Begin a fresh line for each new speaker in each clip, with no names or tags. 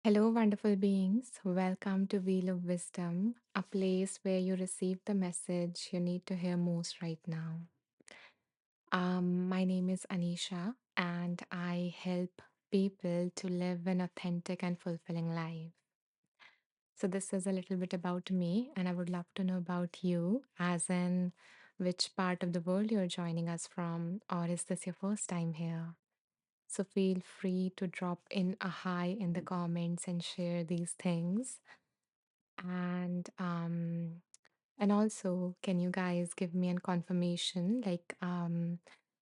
Hello, wonderful beings. Welcome to Wheel of Wisdom, a place where you receive the message you need to hear most right now. My name is Anisha, and I help people to live an authentic and fulfilling life. So, this is a little bit about me, and I would love to know about you, as in which part of the world you're joining us from, or is this your first time here? So, feel free to drop in a hi in the comments and share these things. And also, can you guys give me a confirmation?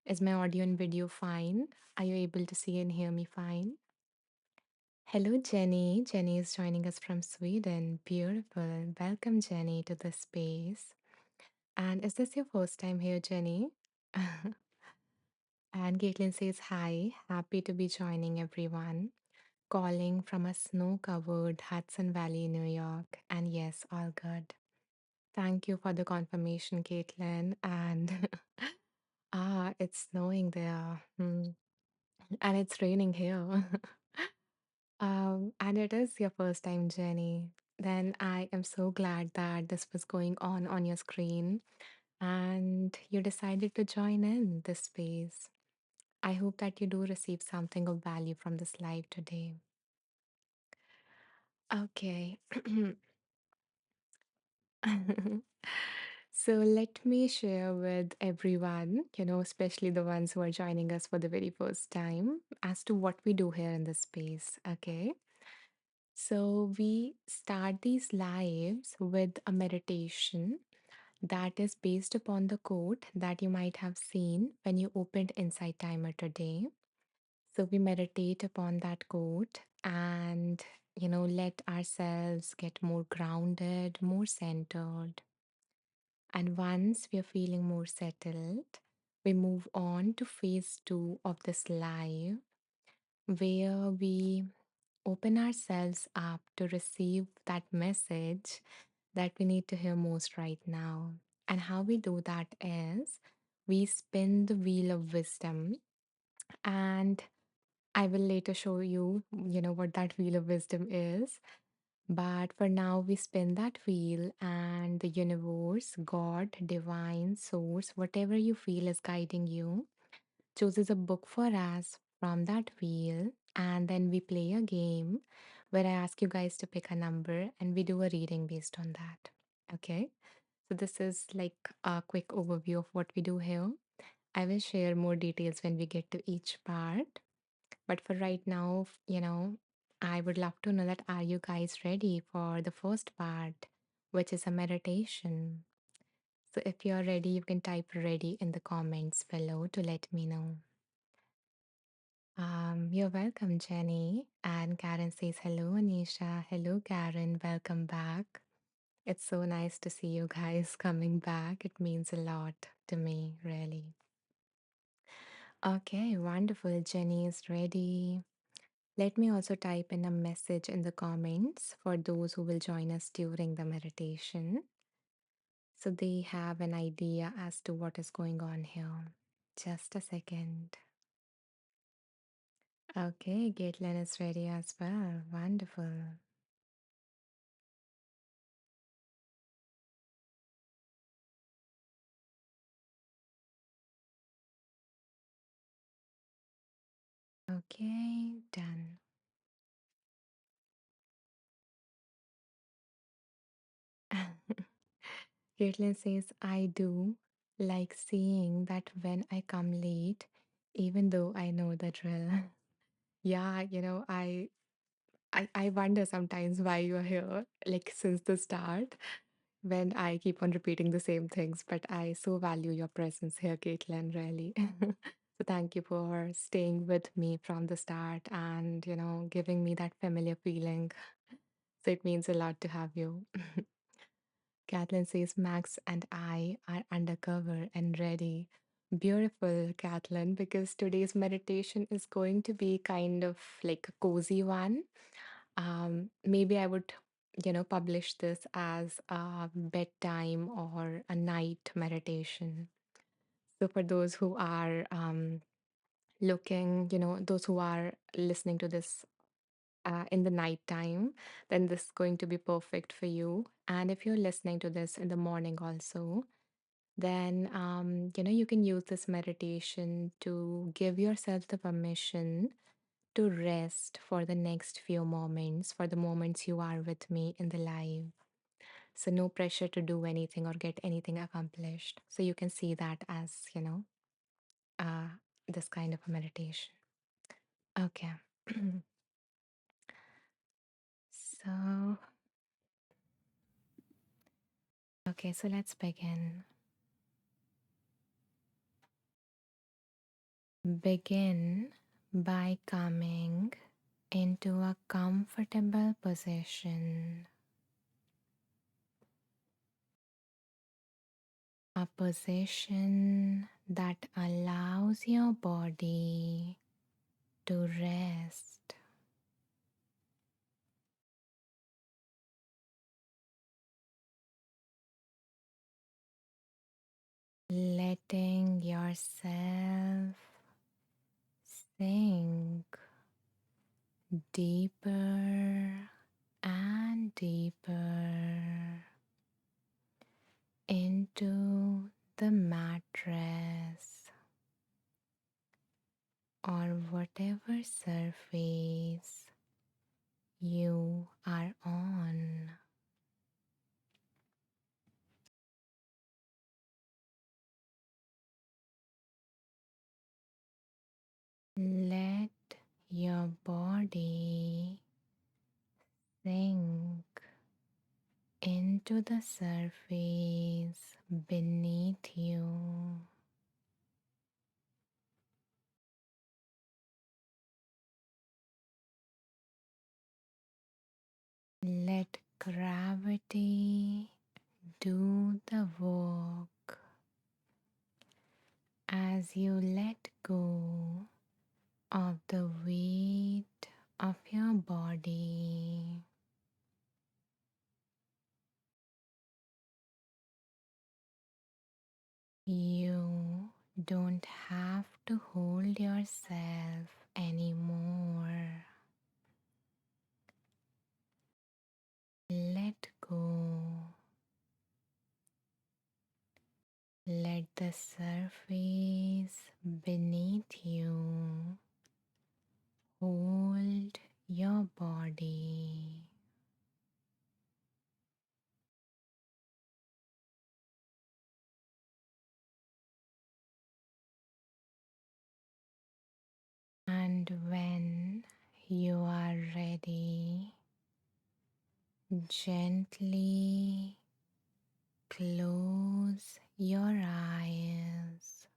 Is my audio and video fine? Are you able to see and hear me fine? Hello, Jenny. Jenny is joining us from Sweden. Beautiful. Welcome, Jenny, to the space. And is this your first time here, Jenny? And Caitlin says, hi, happy to be joining everyone. Calling from a snow covered Hudson Valley, New York. And yes, all good. Thank you for the confirmation, Caitlin. And it's snowing there. And it's raining here. And it is your first time journey. Then I am so glad that this was going on your screen and you decided to join in this space. I hope that you do receive something of value from this live today. Okay. So let me share with everyone, especially the ones who are joining us for the very first time, as to what we do here in this space. Okay. So we start these lives with a meditation that is based upon the quote that you might have seen when you opened Insight Timer today. So we meditate upon that quote and, let ourselves get more grounded, more centered. And once we are feeling more settled, we move on to phase two of this live, where we open ourselves up to receive that message that we need to hear most right now. And how we do that is we spin the wheel of wisdom, and I will later show you, what that wheel of wisdom is. But for now, we spin that wheel, and the universe, God, divine, source, whatever you feel is guiding you, chooses a book for us from that wheel. And then we play a game where I ask you guys to pick a number and we do a reading based on that. Okay. So, this is like a quick overview of what we do here. I will share more details when we get to each part. But for right now, I would love to know that are you guys ready for the first part, which is a meditation? So if you're ready, you can type ready in the comments below to let me know. You're welcome, Jenny. And Karen says, hello, Anisha. Hello, Karen. Welcome back. It's so nice to see you guys coming back. It means a lot to me, really. Okay, wonderful. Jenny is ready. Let me also type in a message in the comments for those who will join us during the meditation so they have an idea as to what is going on here. Just a second. Okay, Caitlin is ready as well. Wonderful. Okay, done. Caitlin says, I do like seeing that when I come late, even though I know the drill. Yeah, I wonder sometimes why you're here, like since the start, when I keep on repeating the same things, but I so value your presence here, Caitlin, really. So thank you for staying with me from the start and, giving me that familiar feeling. So it means a lot to have you. Kathleen says Max and I are undercover and ready. Beautiful, Kathleen, because today's meditation is going to be kind of like a cozy one. Maybe I would, publish this as a bedtime or a night meditation. So for those who are looking, those who are listening to this in the night time, then this is going to be perfect for you. And if you're listening to this in the morning also, then you can use this meditation to give yourself the permission to rest for the next few moments, for the moments you are with me in the live. So no pressure to do anything or get anything accomplished. So you can see that as, uh, this kind of a meditation. Okay. So, okay, so let's begin. Begin by coming into a comfortable position, a position that allows your body to rest. Letting yourself sink deeper and deeper into the mattress or whatever surface you are on. Let your body sink into the surface beneath you. Let gravity do the work as you let go of the weight of your body. You don't have to hold yourself anymore. Let go. Let the surface beneath you hold your body. And when you are ready, gently close your eyes.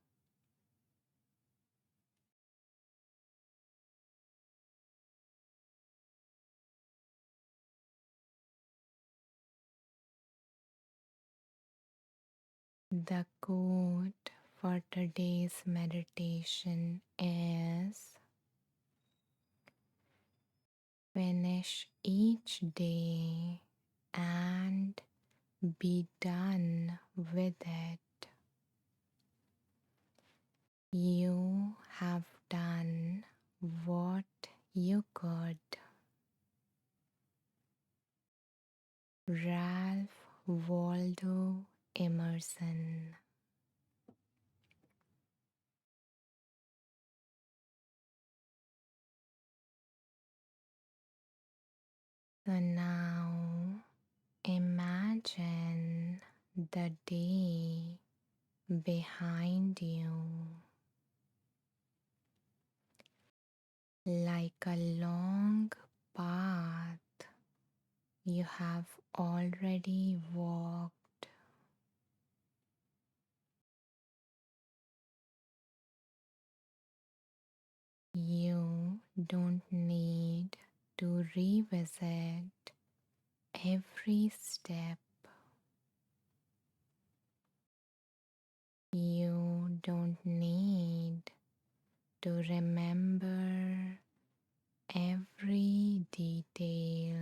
The quote for today's meditation is: finish each day and be done with it. You have done what you could. Ralph Waldo Emerson. So now imagine the day behind you like a long path you have already walked. You don't need to revisit every step. You don't need to remember every detail.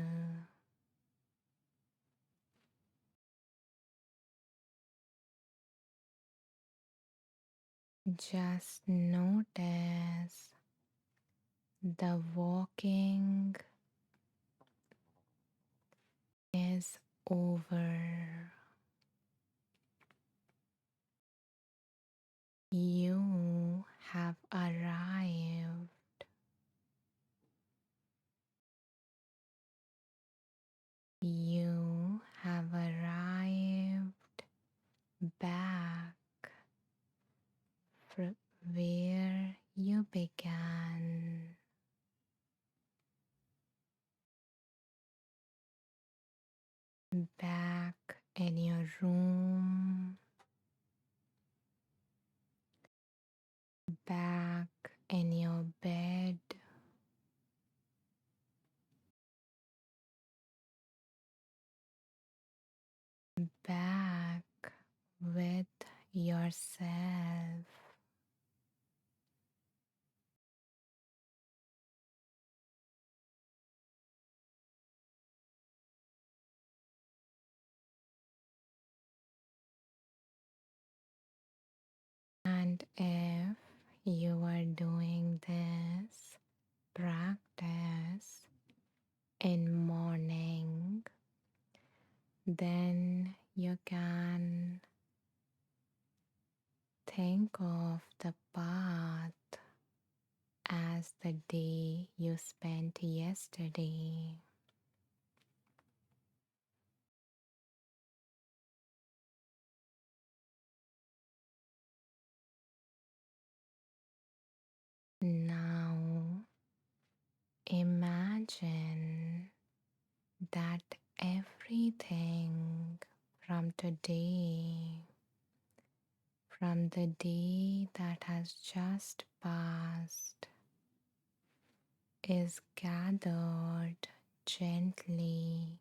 Just notice the walking is over. You have arrived. You have arrived back from where you began, back in your room, back in your bed, back with yourself. And if you are doing this practice in morning, then you can think of the path as the day you spent yesterday. Now imagine that everything from today, from the day that has just passed, is gathered gently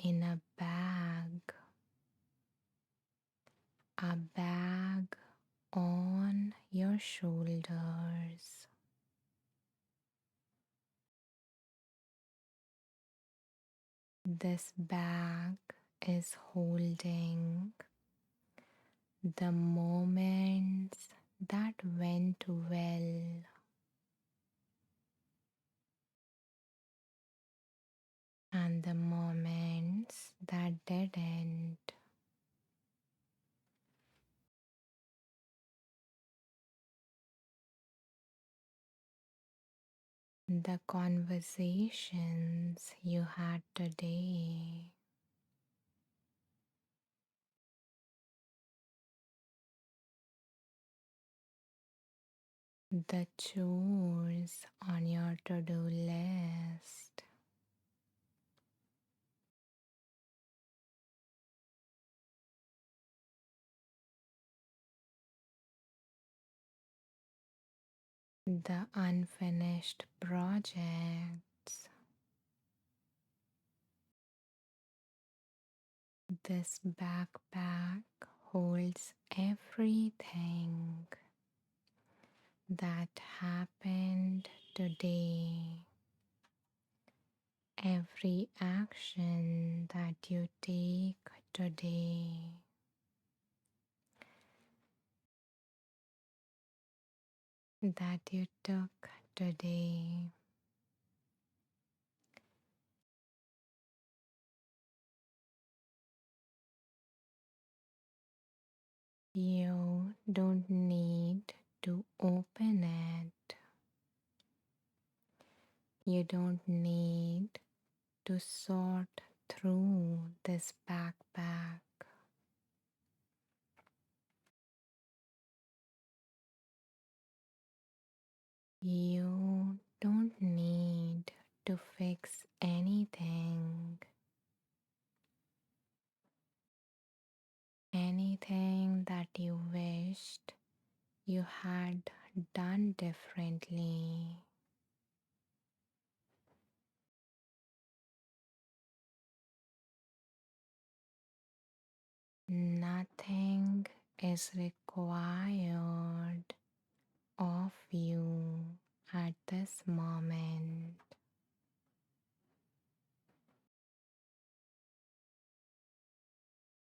in a bag on your shoulders. This bag is holding the moments that went well and the moments that didn't. The conversations you had today, the chores on your to do list, the unfinished projects. This backpack holds everything that happened today, every action that you take today, that you took today. You don't need to open it. You don't need to sort through this backpack. You don't need to fix anything, anything that you wished you had done differently. Nothing is required of you at this moment.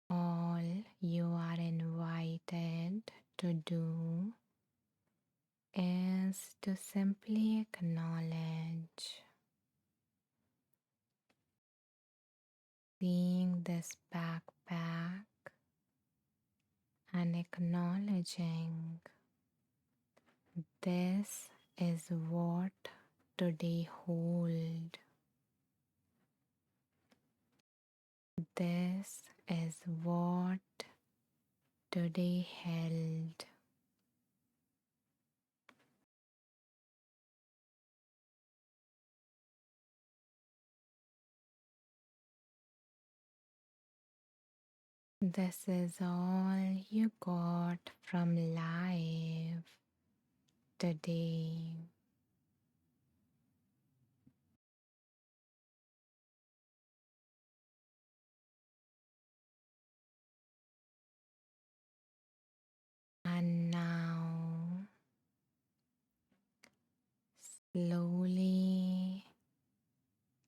All you are invited to do is to simply acknowledge seeing this backpack and acknowledging this is what today hold. This is what today held. This is all you got from life today. And now, slowly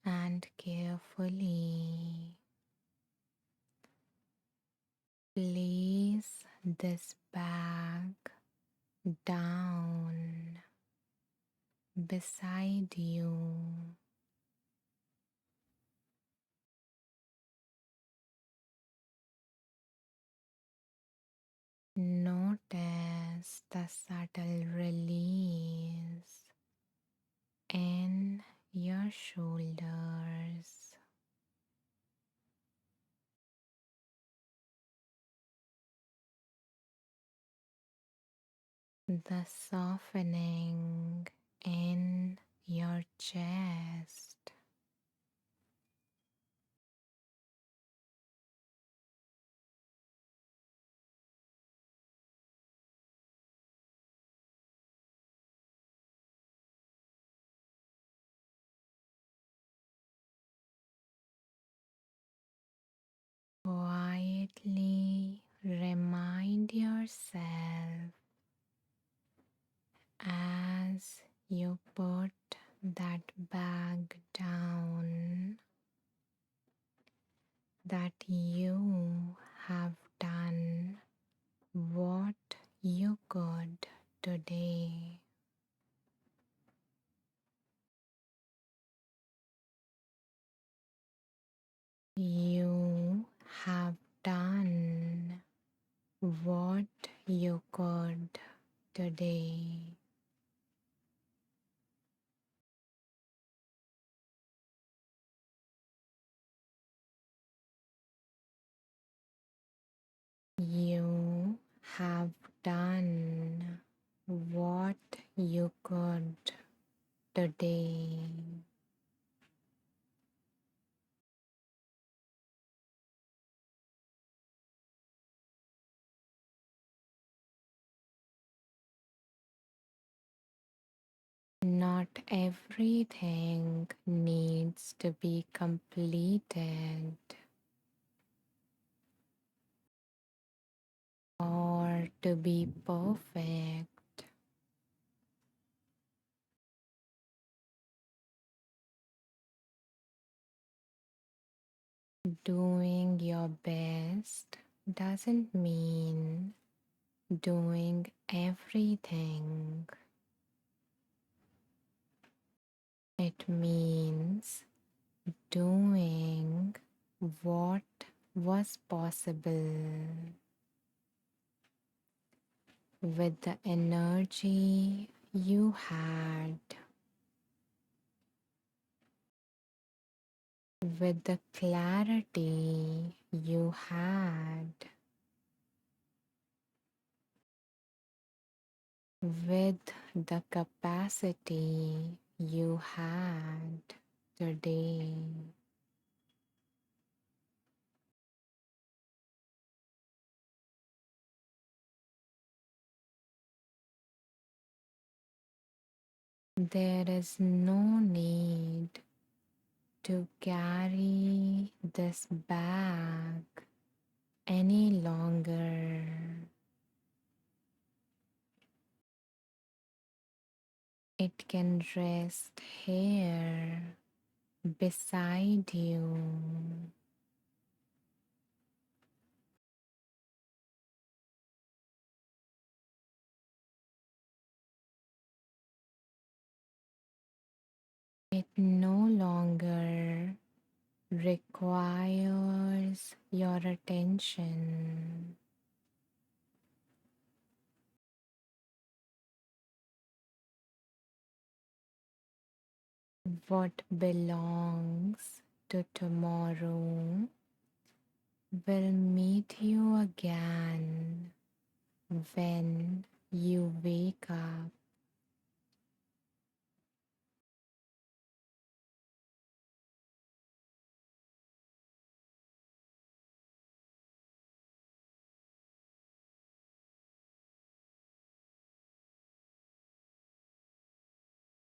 and carefully, place this bag down beside you. Notice the subtle release in your shoulders, the softening in your chest, quietly remind yourself as you put that bag down that you have done what you could today. You have done what you could today. You have done what you could today. Not everything needs to be completed or to be perfect. Doing your best doesn't mean doing everything. It means doing what was possible with the energy you had, with the clarity you had, with the capacity you had today. There is no need to carry this bag any longer. It can rest here beside you. It no longer requires your attention. What belongs to tomorrow will meet you again when you wake up.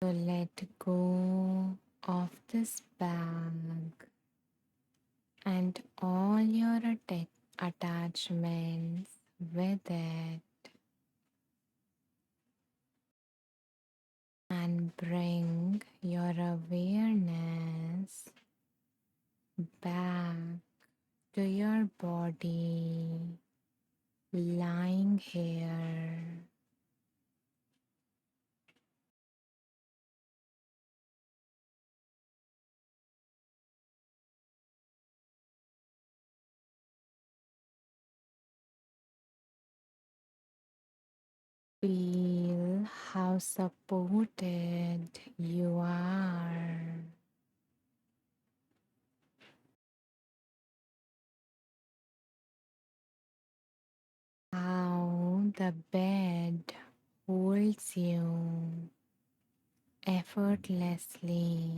So let go of this bag and all your attachments with it and bring your awareness back to your body lying here. Feel how supported you are, how the bed holds you effortlessly.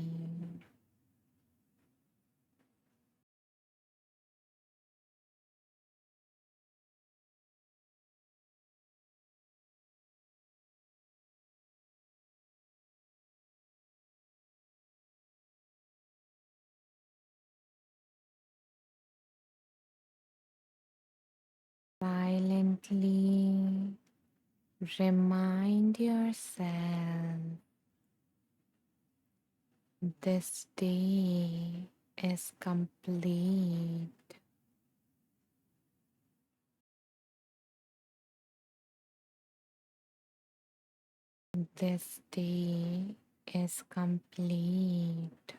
Silently remind yourself this day is complete. This day is complete.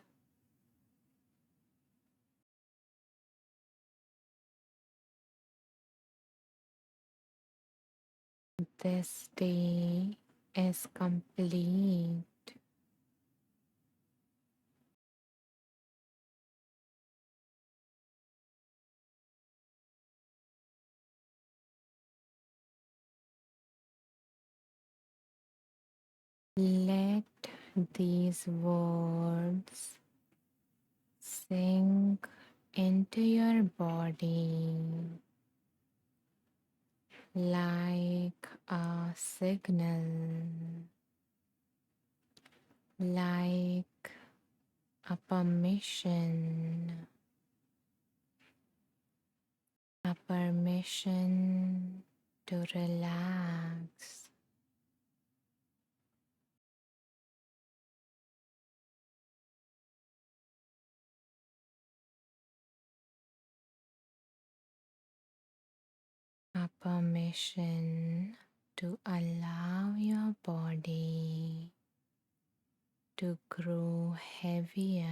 This day is complete. Let these words sink into your body like a signal, like a permission, a permission to relax. A permission to allow your body to grow heavier.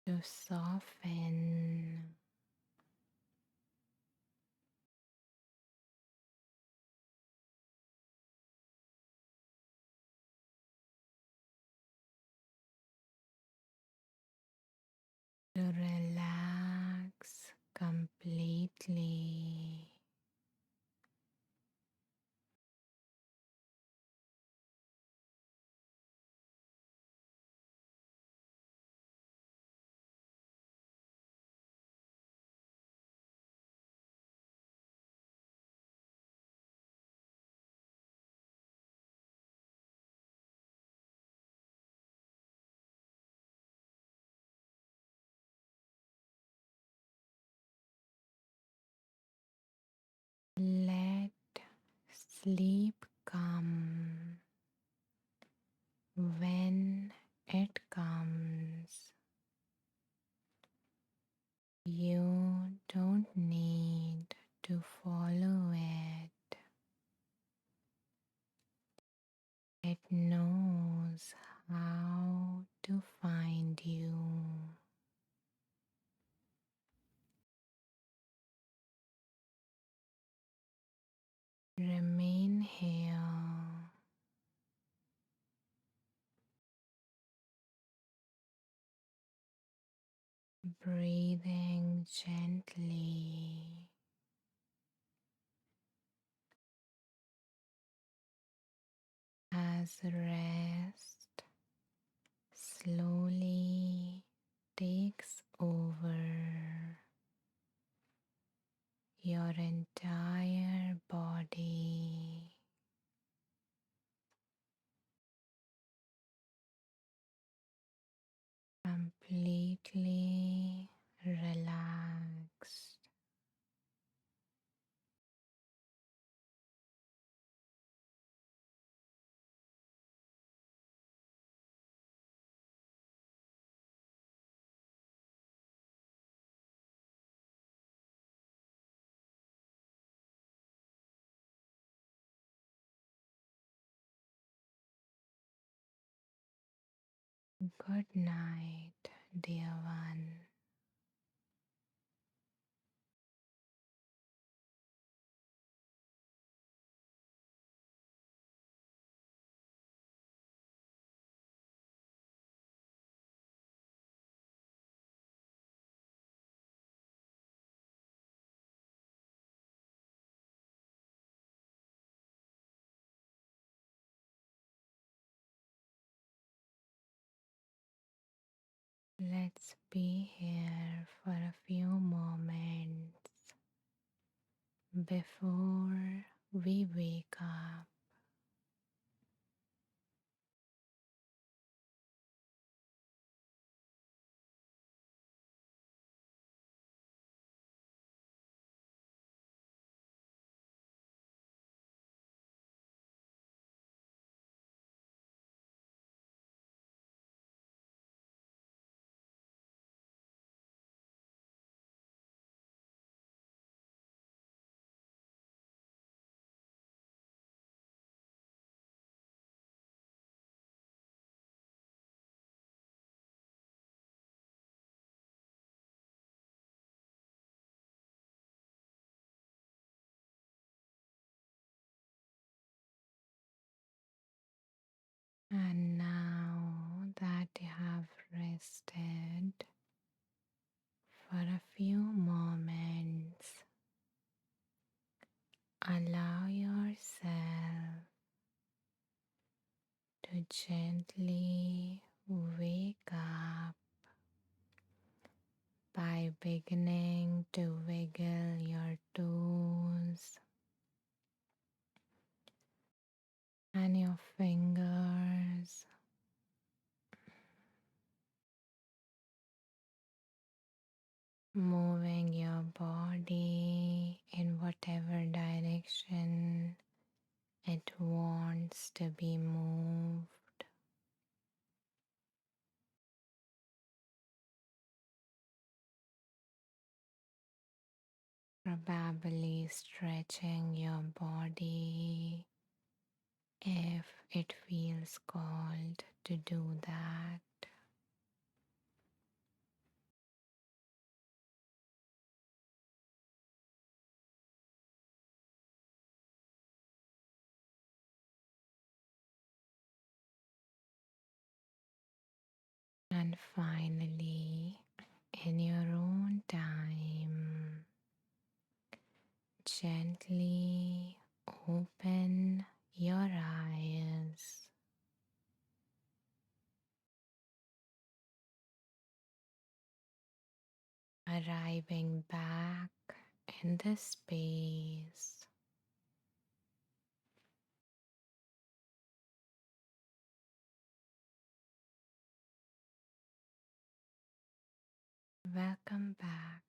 To soften, to relax completely. Sleep come when it comes. You don't need to follow it. It knows how to find you. Remain here, breathing gently as rest slowly takes over your entire body, completely relaxed. Good night, dear one. Let's be here for a few moments before we wake up. And now that you have rested for a few moments, allow yourself to gently wake up by beginning to wiggle your toes and your fingers, moving your body in whatever direction it wants to be moved. Probably stretching your body if it feels called to do that. And finally, in your own time, gently open your eyes, arriving back in the space. Welcome back.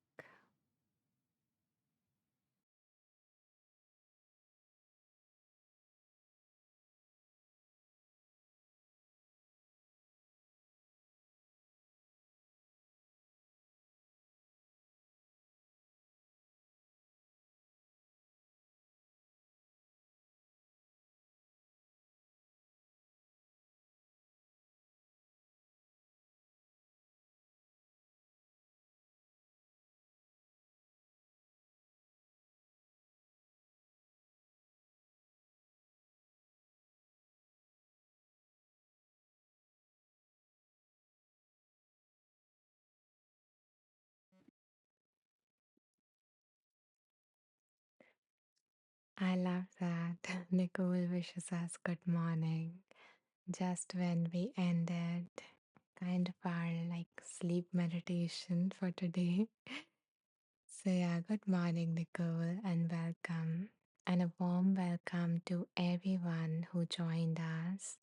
I love that. Nicole wishes us good morning just when we ended kind of our like sleep meditation for today. So, yeah, good morning, Nicole, and welcome. And a warm welcome to everyone who joined us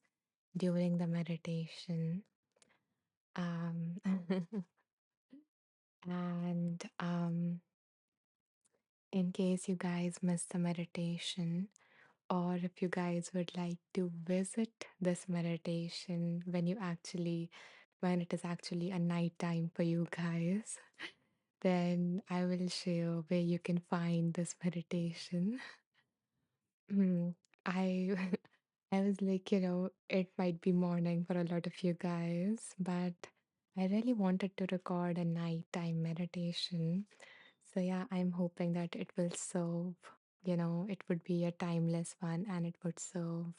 during the meditation. Um, and in case you guys missed the meditation, or if you guys would like to visit this meditation when it is actually a night time for you guys, then I will share where you can find this meditation. Hmm, I I was like, it might be morning for a lot of you guys, but I really wanted to record a nighttime meditation. So yeah, I'm hoping that it will serve, it would be a timeless one and it would serve,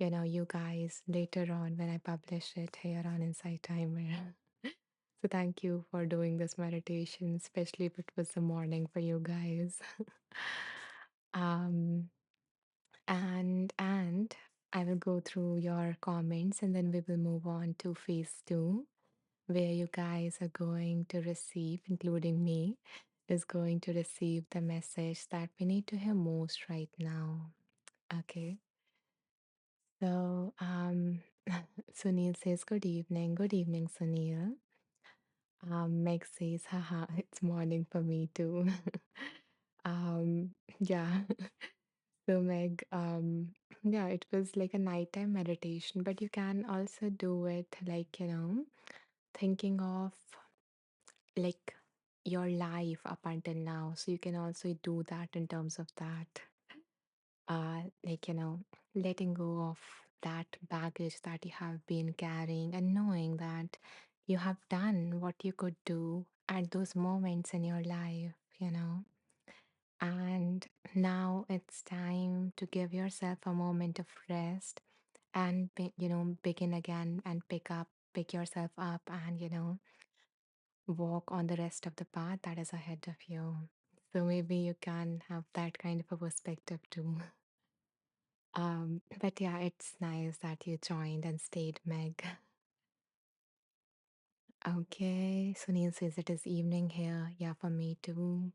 you guys later on when I publish it here on Insight Timer. So thank you for doing this meditation, especially if it was the morning for you guys. um and I will go through your comments and then we will move on to phase two, where you guys are going to receive, including me, is going to receive the message that we need to hear most right now. Okay. So Sunil says good evening. Good evening, Sunil. Meg says, haha, it's morning for me too. um, yeah. So Meg, yeah, it was like a nighttime meditation, but you can also do it like, thinking of like your life up until now. So you can also do that in terms of that. Like, letting go of that baggage that you have been carrying and knowing that you have done what you could do at those moments in your life. And now it's time to give yourself a moment of rest and, begin again and pick yourself up and, walk on the rest of the path that is ahead of you. So maybe you can have that kind of a perspective too. But yeah, it's nice that you joined and stayed, Meg. Okay, Sunil says it is evening here. Yeah, for me too.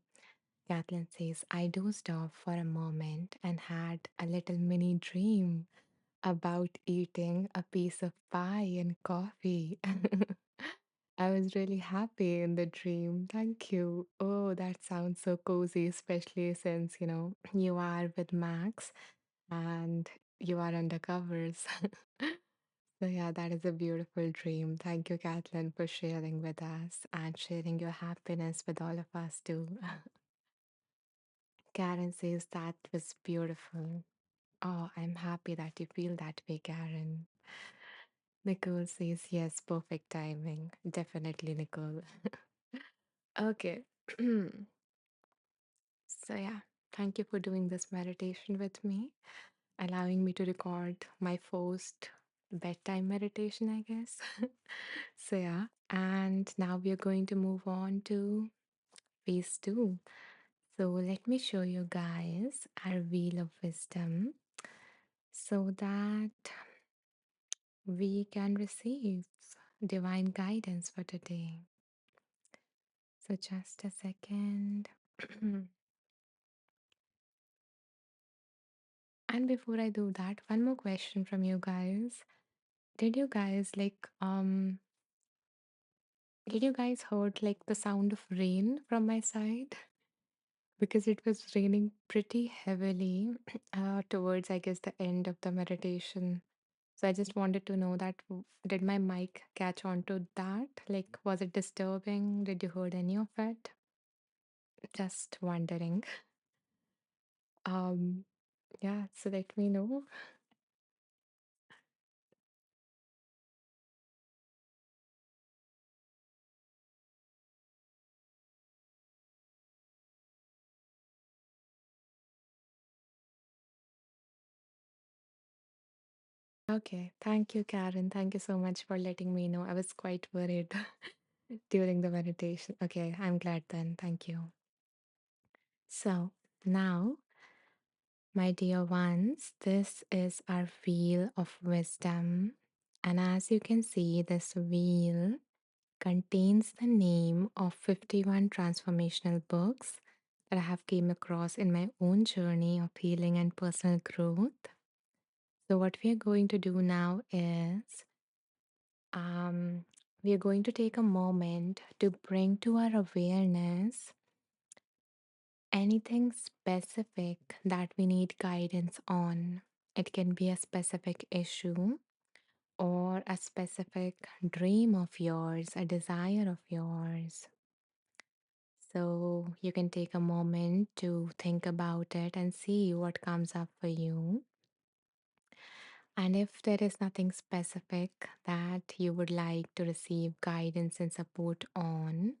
Kathleen says, I dozed off for a moment and had a little mini dream about eating a piece of pie and coffee. I was really happy in the dream. Thank you. Oh, that sounds so cozy, especially since, you are with Max and you are under covers. So, yeah, that is a beautiful dream. Thank you, Kathleen, for sharing with us and sharing your happiness with all of us, too. Karen says that was beautiful. Oh, I'm happy that you feel that way, Karen. Nicole says, yes, perfect timing. Definitely, Nicole. Okay. So, yeah, thank you for doing this meditation with me, allowing me to record my first bedtime meditation, I guess. So, yeah, and now we are going to move on to phase two. So, let me show you guys our wheel of wisdom so that we can receive divine guidance for today. So, just a second. And before I do that, one more question from you guys. Did you guys did you guys heard like the sound of rain from my side? Because it was raining pretty heavily towards, I guess, the end of the meditation. So I just wanted to know that did my mic catch on to that? Like, was it disturbing? Did you heard any of it? Just wondering. Um, yeah, so let me know. Okay, thank you, Karen. Thank you so much for letting me know. I was quite worried during the meditation. Okay, I'm glad then. Thank you. So now My dear ones, this is our wheel of wisdom. And as you can see, this wheel contains the name of 51 transformational books that I have came across in my own journey of healing and personal growth. So what we are going to do now is um, we are going to take a moment to bring to our awareness anything specific that we need guidance on. It can be a specific issue or a specific dream of yours, a desire of yours. So you can take a moment to think about it and see what comes up for you. And if there is nothing specific that you would like to receive guidance and support on,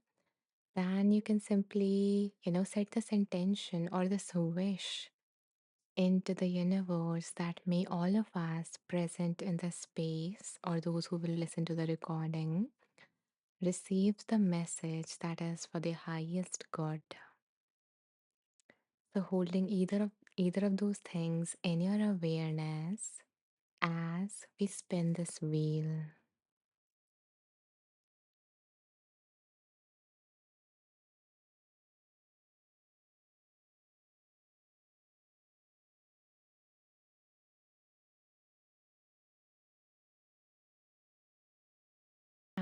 then you can simply, set this intention or this wish into the universe that may all of us present in the space or those who will listen to the recording receive the message that is for the highest good. So holding either of those things in your awareness as we spin this wheel.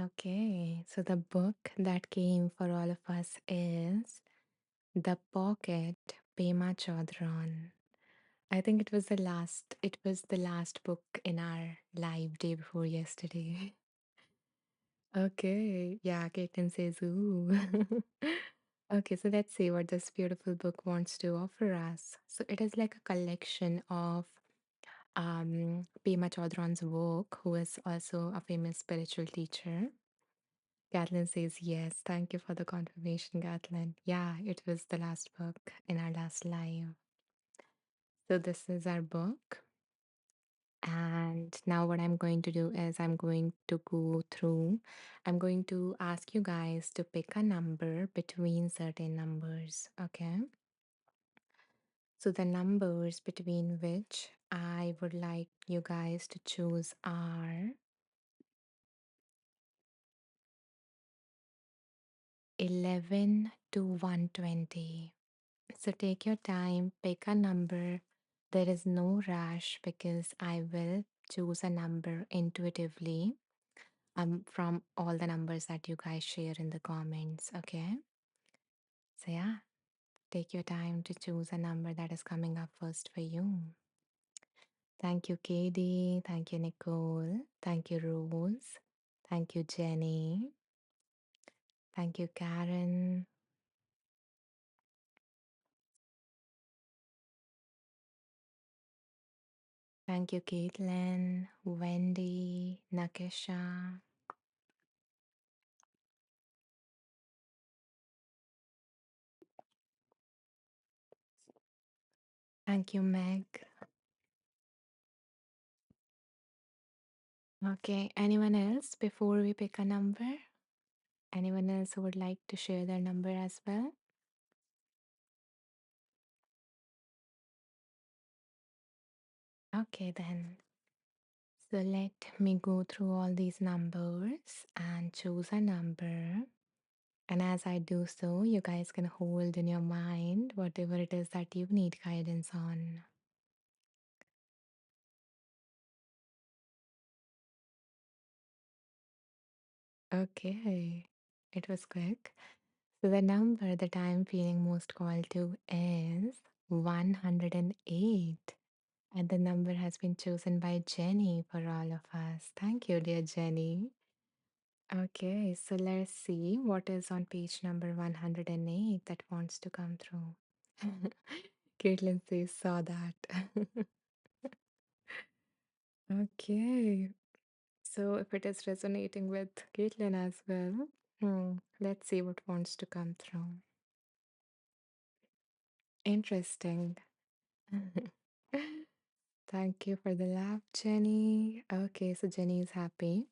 Okay, so the book that came for all of us is The Pocket Pema Chodron. I think it was the last book in our live day before yesterday. Okay, yeah, Caitlin says, ooh. Okay, so let's see what this beautiful book wants to offer us. So it is like a collection of Pema Chodron's work, who is also a famous spiritual teacher. Kathleen says, yes, thank you for the confirmation, Kathleen. Yeah, it was the last book in our last live. So this is our book. And now, what I'm going to do is I'm going to ask you guys to pick a number between certain numbers. Okay. So, the numbers between which I would like you guys to choose are 11 to 120. So, take your time, pick a number. There is no rush because I will choose a number intuitively from all the numbers that you guys share in the comments. Okay. So, yeah, take your time to choose a number that is coming up first for you. Thank you, Katie. Thank you, Nicole. Thank you, Rose. Thank you, Jenny. Thank you, Karen. Thank you, Caitlin, Wendy, Nakisha. Thank you, Meg. Okay, anyone else before we pick a number? Anyone else who would like to share their number as well? Okay, then. So let me go through all these numbers and choose a number. And as I do so, you guys can hold in your mind whatever it is that you need guidance on. Okay, it was quick. So the number that I'm feeling most called to is 108. And the number has been chosen by Jenny for all of us. Thank you, dear Jenny. Okay, so let's see what is on page number 108 that wants to come through. Caitlin says, saw that. Okay, so if it is resonating with Caitlin as well, let's see what wants to come through. Interesting. Thank you for the laugh, Jenny. Okay, so Jenny is happy.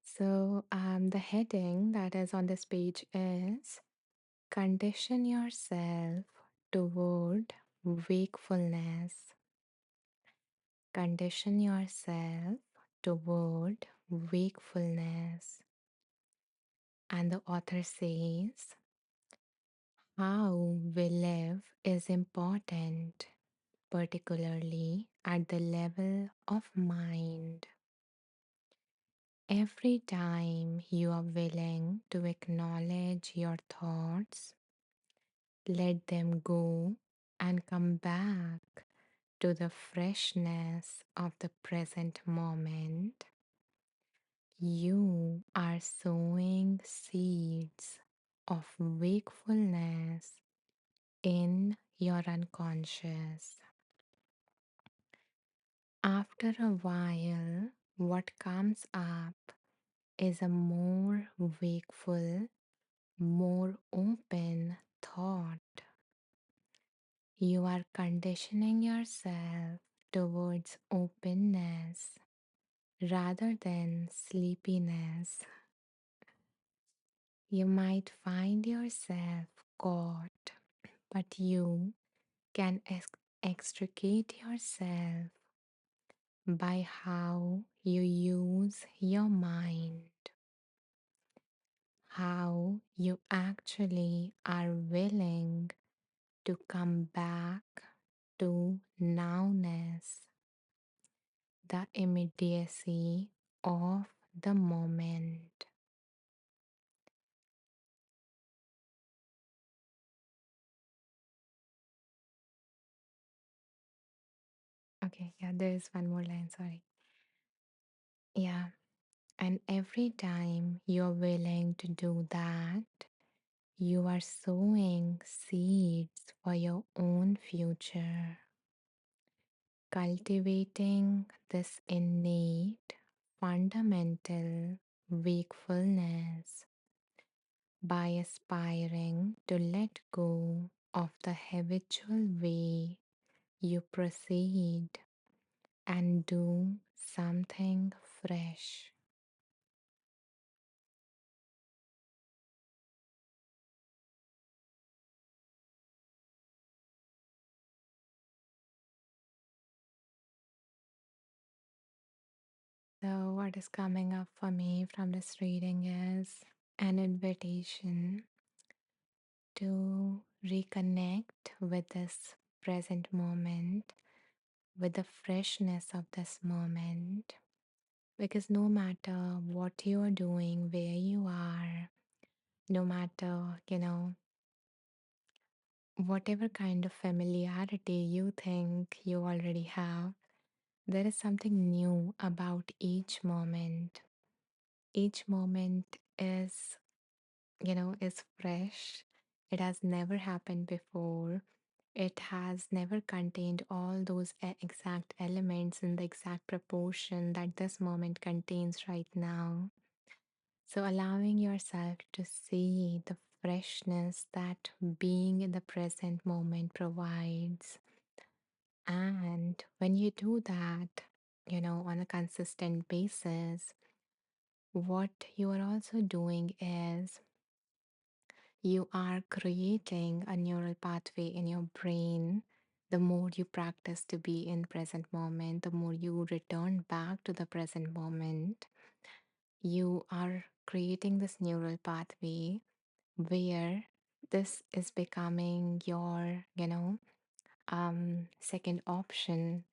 So, the heading that is on this page is Condition yourself toward wakefulness. Condition yourself toward wakefulness. And the author says, how we live is important, particularly at the level of mind. Every time you are willing to acknowledge your thoughts, let them go, and come back to the freshness of the present moment, you are sowing seeds of wakefulness in your unconscious. After a while, what comes up is a more wakeful, more open thought. You are conditioning yourself towards openness rather than sleepiness. You might find yourself caught, but you can extricate yourself by how you use your mind, how you actually are willing to come back to nowness, the immediacy of the moment. Okay, yeah, there is one more line, sorry. Yeah, and every time you're willing to do that, you are sowing seeds for your own future, cultivating this innate, fundamental wakefulness by aspiring to let go of the habitual way you proceed and do something fresh. So, what is coming up for me from this reading is an invitation to reconnect with this present moment, with the freshness of this moment. Because no matter what you are doing, where you are, no matter, whatever kind of familiarity you think you already have, there is something new about each moment. Each moment is fresh. It has never happened before. It has never contained all those exact elements in the exact proportion that this moment contains right now. So, allowing yourself to see the freshness that being in the present moment provides. And when you do that, on a consistent basis, what you are also doing is you are creating a neural pathway in your brain. The more you practice to be in present moment, the more you return back to the present moment, you are creating this neural pathway where this is becoming your, second option.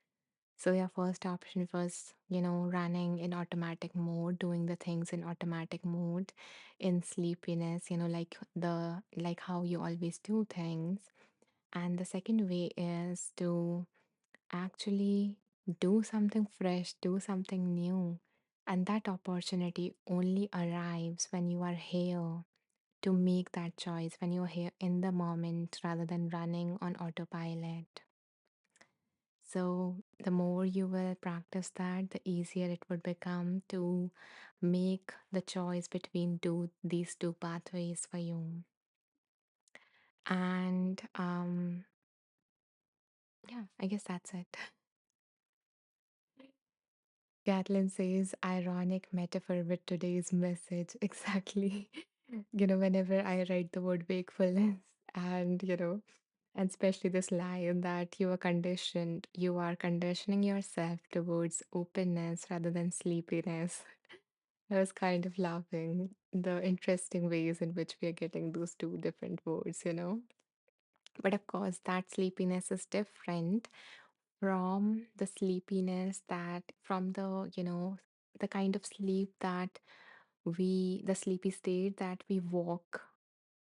So your first option was, running in automatic mode, doing the things in automatic mode, in sleepiness, like how you always do things. And the second way is to actually do something fresh, do something new. And that opportunity only arrives when you are here to make that choice, when you're here in the moment rather than running on autopilot. So, the more you will practice that, the easier it would become to make the choice between these two pathways for you. And yeah, I guess that's it. Gatlin says, ironic metaphor with today's message. Exactly. Whenever I write the word wakefulness and, And especially this line that you are conditioning yourself towards openness rather than sleepiness. I was kind of laughing the interesting ways in which we are getting those two different words. But of course, that sleepiness is different from the sleepiness that, from the kind of sleep that the sleepy state that we walk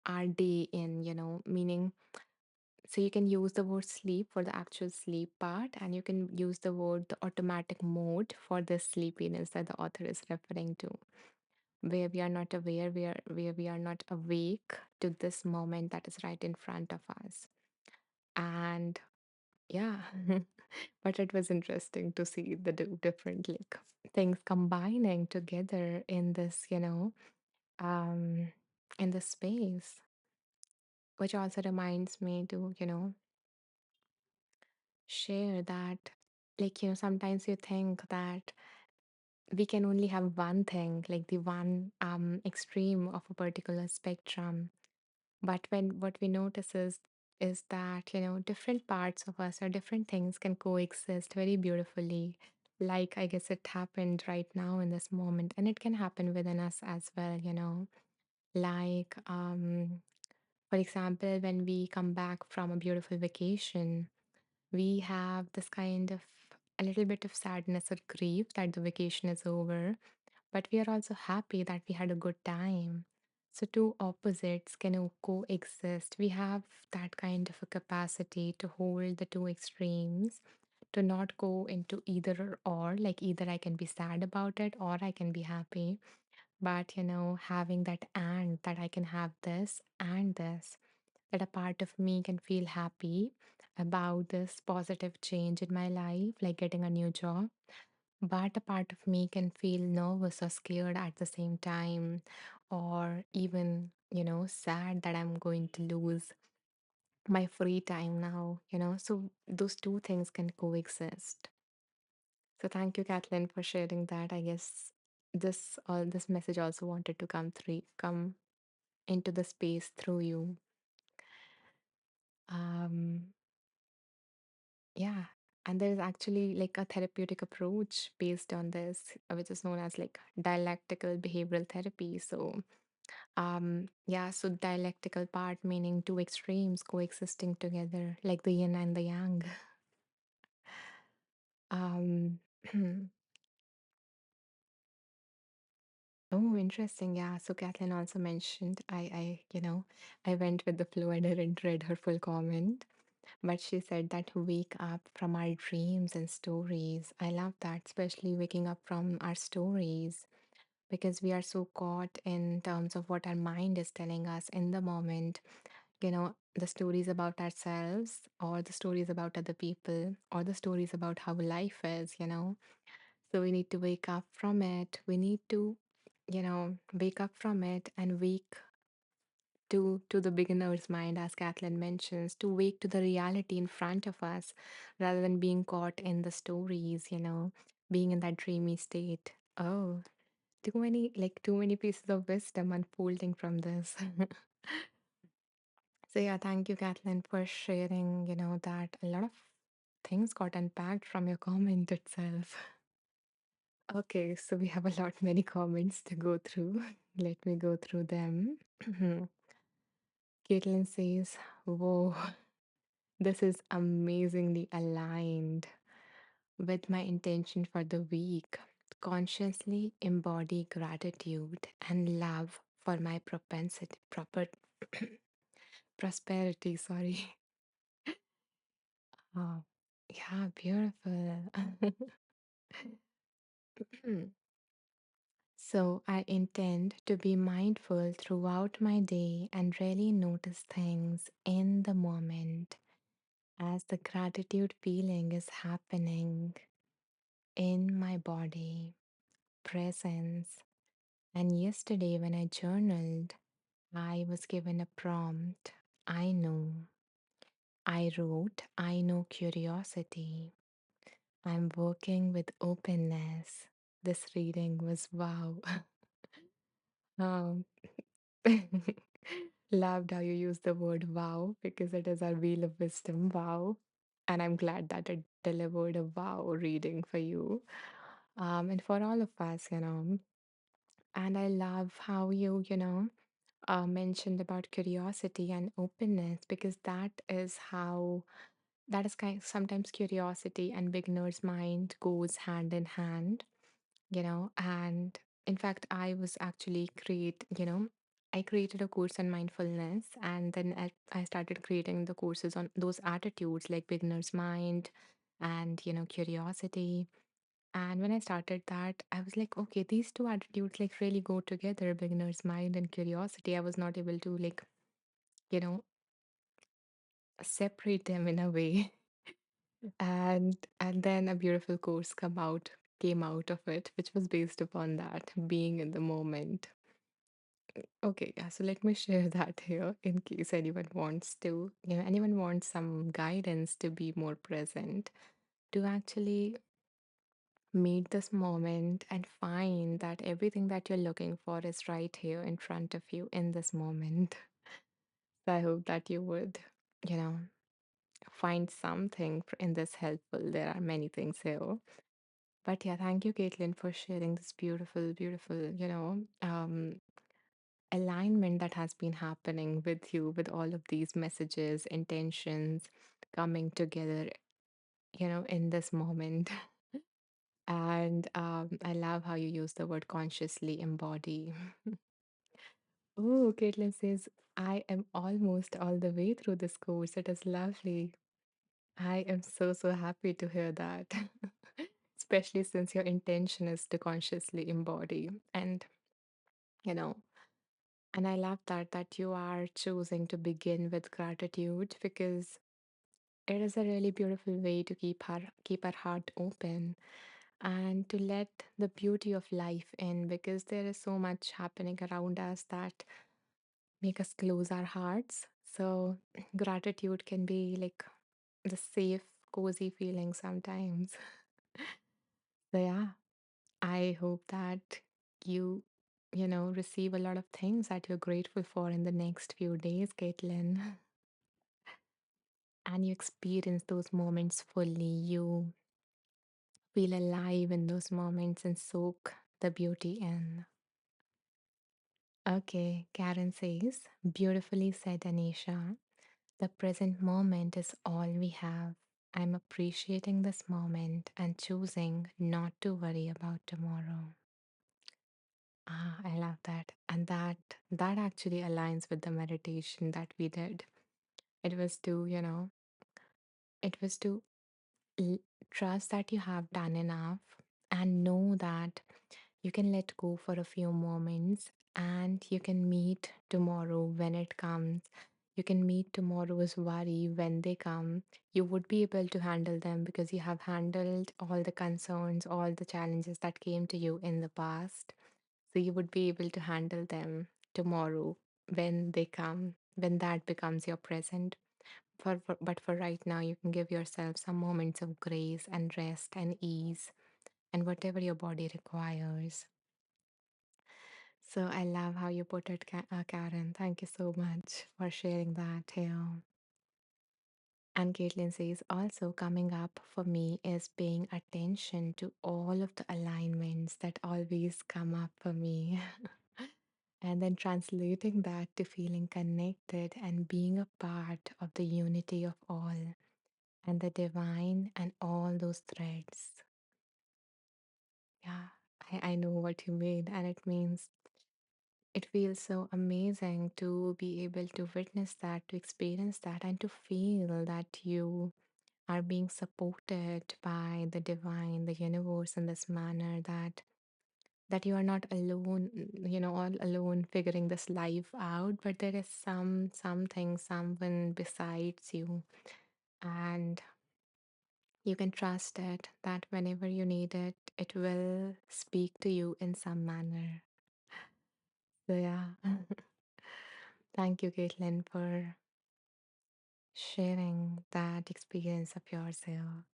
our day in, meaning, so you can use the word sleep for the actual sleep part, and you can use the automatic mode for the sleepiness that the author is referring to, where we are not aware, where we are not awake to this moment that is right in front of us. And yeah, but it was interesting to see the different like things combining together in this, um, in this space, which also reminds me to share that, sometimes you think that we can only have one thing, like the one extreme of a particular spectrum. But when what we notice is that, different parts of us or different things can coexist very beautifully. Like, I guess it happened right now in this moment, and it can happen within us as well. Like, for example, when we come back from a beautiful vacation, we have this kind of a little bit of sadness or grief that the vacation is over, but we are also happy that we had a good time. So, two opposites can coexist. We have that kind of a capacity to hold the two extremes, to not go into either or, like either I can be sad about it or I can be happy. But, having that and that I can have this and this, that a part of me can feel happy about this positive change in my life, like getting a new job, but a part of me can feel nervous or scared at the same time, or even, sad that I'm going to lose my free time now. So those two things can coexist. So thank you, Kathleen, for sharing that. I guess this message also wanted to come into the space through you. Um, Yeah. And there's actually like a therapeutic approach based on this, which is known as like dialectical behavioral therapy. So dialectical part meaning two extremes coexisting together, like the yin and the yang. Um, oh, interesting. Yeah. So Kathleen also mentioned I went with the flow and I didn't read her full comment. But she said that wake up from our dreams and stories. I love that, especially waking up from our stories, because we are so caught in terms of what our mind is telling us in the moment. The stories about ourselves, or the stories about other people, or the stories about how life is. So we need to wake up from it. We need to, wake up from it and wake to the beginner's mind, as Kathleen mentions, to wake to the reality in front of us rather than being caught in the stories, being in that dreamy state. Oh, too many pieces of wisdom unfolding from this. So yeah, thank you, Kathleen, for sharing, that a lot of things got unpacked from your comment itself. Okay, so we have a lot many comments to go through. Let me go through them. Caitlin says, whoa, this is amazingly aligned with my intention for the week. Consciously embody gratitude and love for my prosperity. Sorry. Oh, yeah, beautiful. So I intend to be mindful throughout my day and really notice things in the moment as the gratitude feeling is happening in my body, presence. And yesterday, when I journaled, I was given a prompt. I know. I wrote, I know curiosity. I'm working with openness. This reading was wow. um, Loved how you use the word wow because it is our wheel of wisdom. Wow. And I'm glad that it delivered a wow reading for you. And for all of us, And I love how you mentioned about curiosity and openness because that is kind sometimes curiosity and beginner's mind goes hand in hand. And in fact, I created a course on mindfulness, and then I started creating the courses on those attitudes like beginner's mind and curiosity. And when I started that, I was like, okay, these two attitudes like really go together, beginner's mind and curiosity. I was not able to you know, separate them in a way. And then a beautiful course came out of it, which was based upon that, being in the moment. Okay, yeah, so let me share that here in case anyone wants some guidance to be more present, to actually meet this moment and find that everything that you're looking for is right here in front of you in this moment. So I hope that you would, you know, find something in this helpful. There are many things here. But yeah, thank you, Caitlin, for sharing this beautiful, alignment that has been happening with you with all of these messages, intentions coming together, in this moment. And I love how you use the word consciously embody. Oh, Caitlin says, I am almost all the way through this course. It is lovely. I am so, so happy to hear that. Especially since your intention is to consciously embody. You know, and I love that you are choosing to begin with gratitude because it is a really beautiful way to keep our heart open and to let the beauty of life in because there is so much happening around us that make us close our hearts. So gratitude can be like the safe, cozy feeling sometimes. So yeah, I hope that you receive a lot of things that you're grateful for in the next few days, Caitlin. And you experience those moments fully. You feel alive in those moments and soak the beauty in. Okay, Karen says, beautifully said, Anisha. The present moment is all we have. I'm appreciating this moment and choosing not to worry about tomorrow. Ah, I love that. And that actually aligns with the meditation that we did. It was to l- trust that you have done enough and know that you can let go for a few moments and you can meet tomorrow when it comes. You can meet tomorrow's worry when they come. You would be able to handle them because you have handled all the concerns, all the challenges that came to you in the past. So you would be able to handle them tomorrow when they come, when that becomes your present. But for right now, you can give yourself some moments of grace and rest and ease and whatever your body requires. So I love how you put it, Karen. Thank you so much for sharing that here. And Caitlin says, also coming up for me is paying attention to all of the alignments that always come up for me. And then translating that to feeling connected and being a part of the unity of all and the divine and all those threads. Yeah, I know what you mean. And it means it feels so amazing to be able to witness that, to experience that, and to feel that you are being supported by the divine, the universe in this manner that you are not alone, all alone figuring this life out, but there is something, someone besides you, and you can trust it that whenever you need it, it will speak to you in some manner. So yeah, thank you, Caitlin, for sharing that experience of yours here.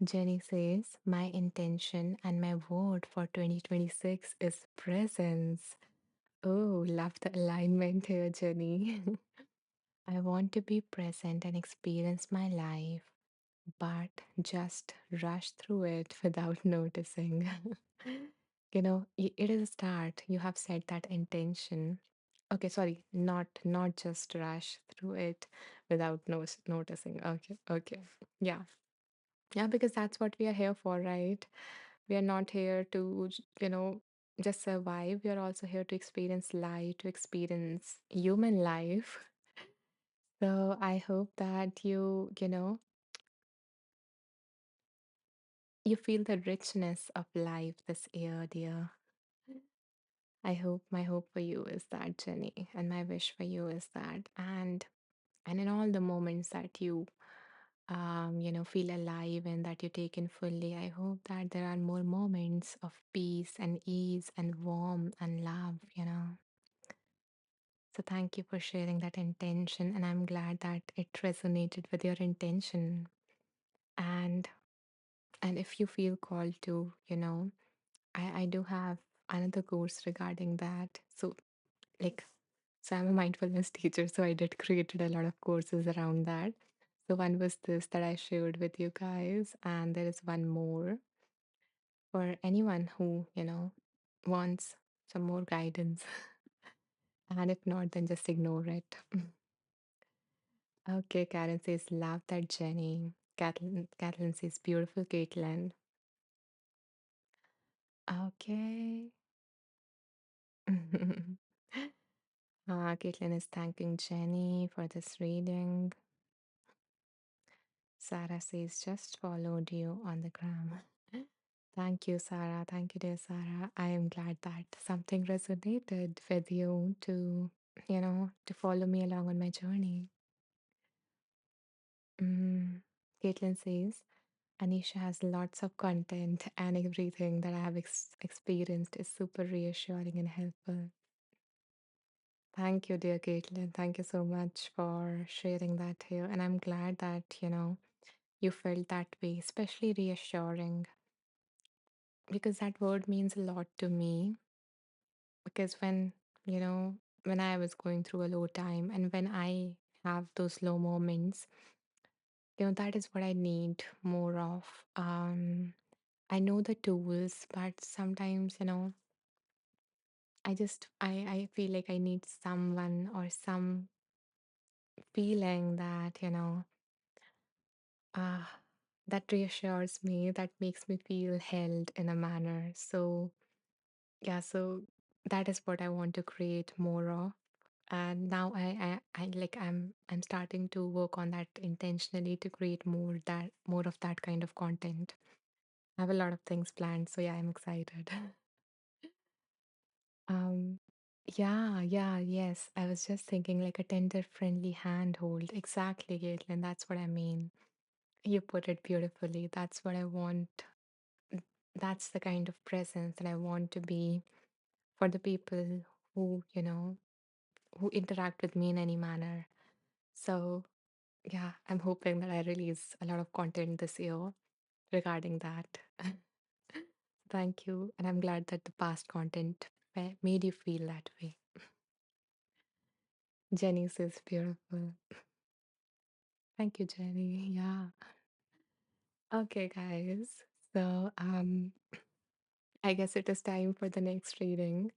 Jenny says, my intention and my word for 2026 is presence. Oh, love the alignment here, Jenny. I want to be present and experience my life, but just rush through it without noticing. It is a start. You have set that intention. Okay, sorry, not just rush through it without noticing. Okay, okay. Yeah. Yeah, because that's what we are here for, right? We are not here to, just survive. We are also here to experience life, to experience human life. So I hope that you feel the richness of life this year, dear. I hope my hope for you is that, Jenny, and my wish for you is that, and in all the moments that you feel alive and that you take in fully, I hope that there are more moments of peace and ease and warmth and love. So thank you for sharing that intention, and I'm glad that it resonated with your intention. And and if you feel called to, I do have another course regarding that. Like so I'm a mindfulness teacher, so I did created a lot of courses around that. So one was this that I shared with you guys, and there is one more for anyone who, wants some more guidance. And if not, then just ignore it. Okay, Karen says, love that, Jenny. Kathleen says, beautiful, Caitlin. Okay. Caitlin is thanking Jenny for this reading. Sarah says, just followed you on the gram. Thank you, Sarah. Thank you, dear Sarah. I am glad that something resonated with you to follow me along on my journey. Mm. Caitlin says, Anisha has lots of content and everything that I have experienced is super reassuring and helpful. Thank you, dear Caitlin. Thank you so much for sharing that here. And I'm glad that, you felt that way, especially reassuring, because that word means a lot to me. Because you know, when I was going through a low time and when I have those low moments, that is what I need more of. I know the tools, but sometimes, I feel like I need someone or some feeling that, uh, that reassures me, that makes me feel held in a manner. So, yeah, so that is what I want to create more of. And now I like I'm starting to work on that intentionally to create more of that kind of content. I have a lot of things planned, so yeah, I'm excited. um yes. I was just thinking like a tender, friendly handhold. Exactly, Caitlin. That's what I mean. You put it beautifully. That's what I want. N- That's the kind of presence that I want to be for the people who, who interact with me in any manner. So, yeah, I'm hoping that I release a lot of content this year regarding that. Thank you. And I'm glad that the past content made you feel that way. Jenny says beautiful. Thank you, Jenny. Yeah. Okay, guys. So, I guess it is time for the next reading.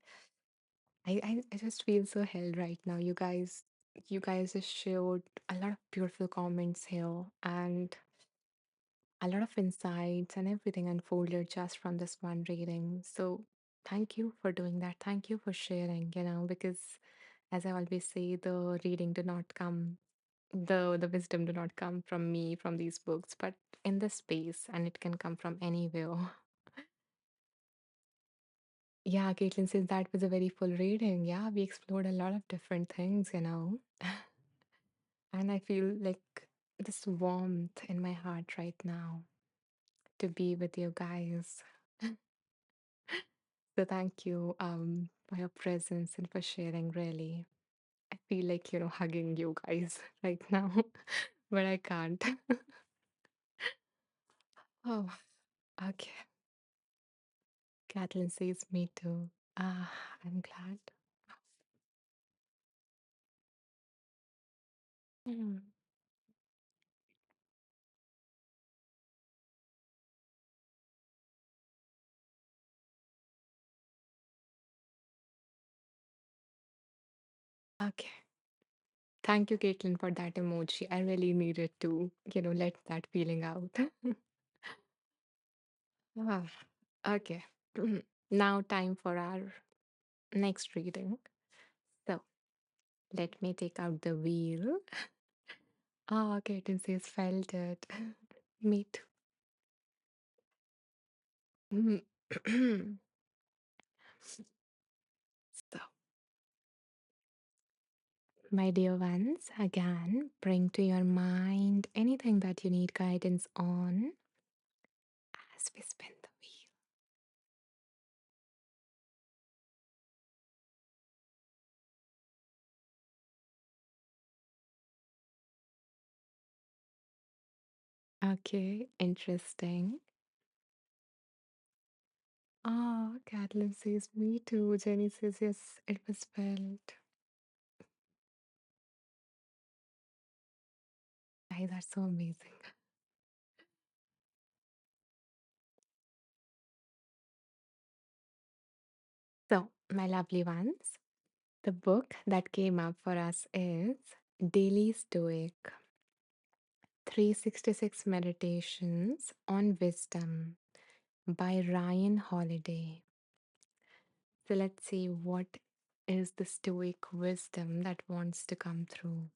I just feel so held right now. You guys just showed a lot of beautiful comments here and a lot of insights and everything unfolded just from this one reading. So thank you for doing that. Thank you for sharing, because as I always say, the reading do not come the wisdom do not come from me from these books, but in this space, and it can come from anywhere. Yeah, Caitlin says that was a very full reading. Yeah, we explored a lot of different things. And I feel like this warmth in my heart right now to be with you guys. So thank you for your presence and for sharing, really. I feel like, hugging you guys right now, but I can't. Oh, okay. Kathleen says me too. Ah, I'm glad. Mm. Okay. Thank you, Caitlin, for that emoji. I really needed to, let that feeling out. Ah, okay. Now, time for our next reading. So, let me take out the wheel. Ah, Caitlin says, felt it. Me too. So, my dear ones, again, bring to your mind anything that you need guidance on as we spin the wheel. Okay, interesting. Oh, Catelyn says me too. Jenny says yes, it was felt. Guys are so amazing. So, my lovely ones, the book that came up for us is Daily Stoic 366 Meditations on Wisdom by Ryan Holiday. So, let's see what is the Stoic wisdom that wants to come through.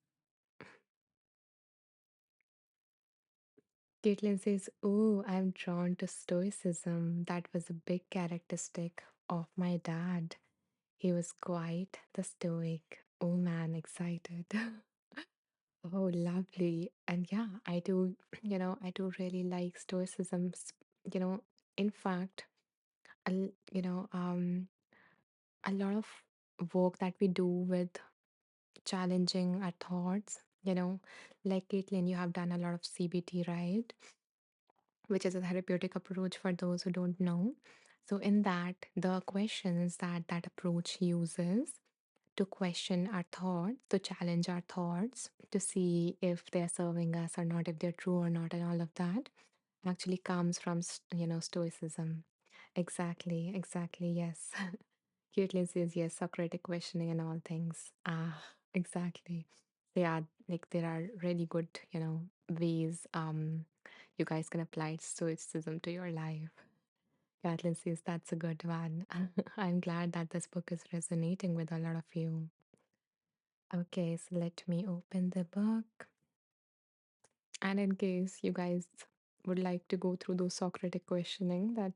Caitlin says, oh, I'm drawn to Stoicism. That was a big characteristic of my dad. He was quite the Stoic. Oh man, excited. Oh, lovely. And yeah, I do, I do really like Stoicism. You know, in fact, a lot of work that we do with challenging our thoughts, like Caitlin, you have done a lot of CBT, right? Which is a therapeutic approach for those who don't know. So, in that, the questions that that approach uses to question our thoughts, to challenge our thoughts, to see if they're serving us or not, if they're true or not, and all of that actually comes from, Stoicism. Exactly, exactly, yes. Caitlin says yes, Socratic questioning and all things. Ah, exactly. So yeah, like there are really good, ways you guys can apply stoicism to your life. Caitlin says that's a good one. I'm glad that this book is resonating with a lot of you. Okay, so let me open the book. And in case you guys would like to go through those Socratic questioning that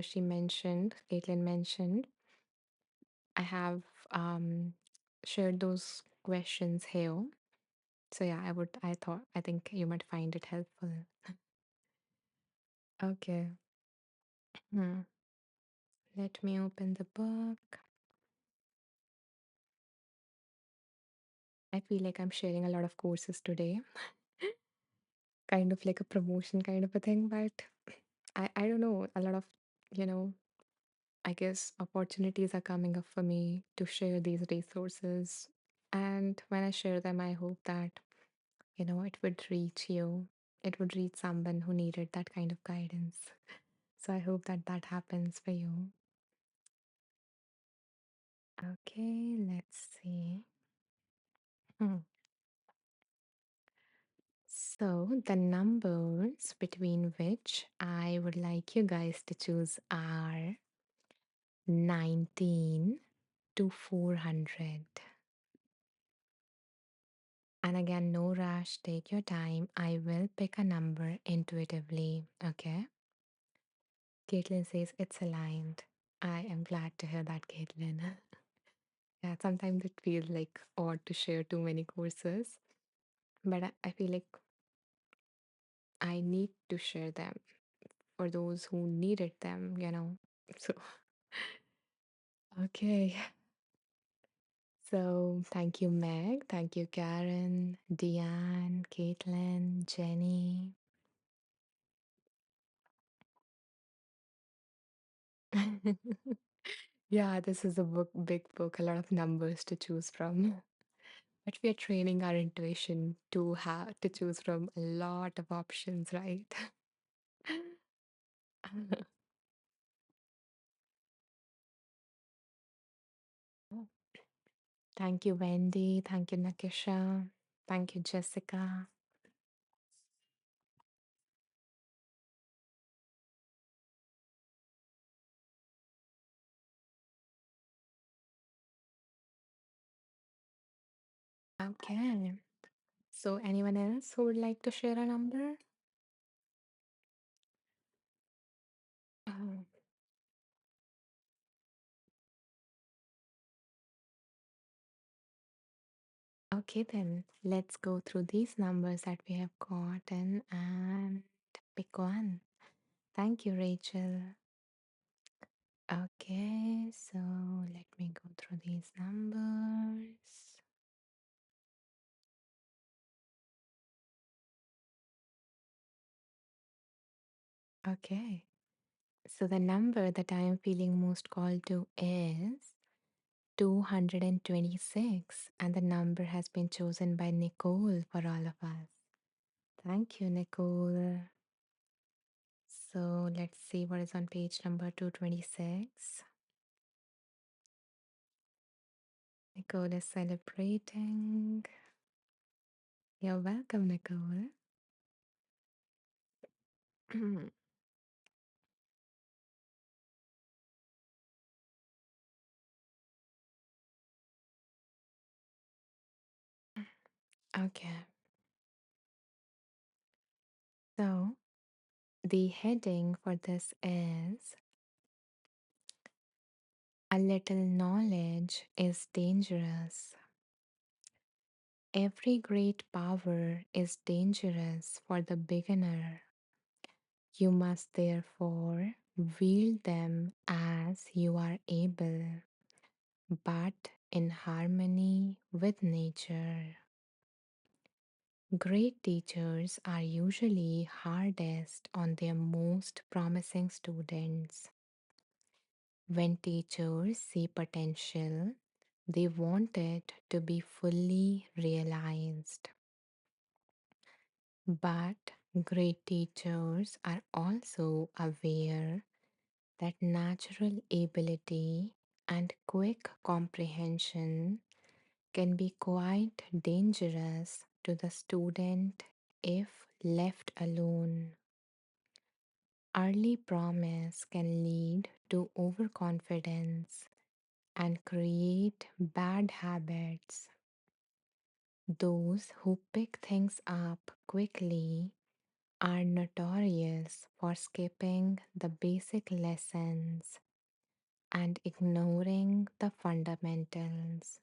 she mentioned, Caitlin mentioned, I have shared those questions here. So yeah, I think you might find it helpful. Okay. Hmm. Let me open the book. I feel like I'm sharing a lot of courses today, kind of like a promotion kind of a thing, but I don't know, a lot of, you know, I guess opportunities are coming up for me to share these resources. And when I share them, I hope that it would reach you. It would reach someone who needed that kind of guidance. So I hope that that happens for you. Okay, let's see. Hmm. So the numbers between which I would like you guys to choose are 19 to 400. And again, no rush, take your time. I will pick a number intuitively. Okay. Caitlin says it's aligned. I am glad to hear that, Caitlin. Yeah, sometimes it feels like odd to share too many courses, but I feel like I need to share them for those who needed them. So, okay. So, thank you, Meg. Thank you, Karen, Diane, Caitlin, Jenny. Yeah, this is a book, big book, a lot of numbers to choose from. But we are training our intuition to have to choose from a lot of options, right? Thank you, Wendy. Thank you, Nakisha. Thank you, Jessica. Okay. So, anyone else who would like to share a number? Oh, okay, then let's go through these numbers that we have gotten and pick one. Thank you, Rachel. Okay, so let me go through these numbers. Okay, so the number that I am feeling most called to is 226, and the number has been chosen by Nicole for all of us. Thank you, Nicole. So let's see what is on page number 226. Nicole is celebrating. You're welcome, Nicole. Okay, so the heading for this is A Little Knowledge is Dangerous. Every great power is dangerous for the beginner. You must therefore wield them as you are able, but in harmony with nature. Great teachers are usually hardest on their most promising students. When teachers see potential, they want it to be fully realized. But great teachers are also aware that natural ability and quick comprehension can be quite dangerous to the student if left alone. Early promise can lead to overconfidence and create bad habits. Those who pick things up quickly are notorious for skipping the basic lessons and ignoring the fundamentals.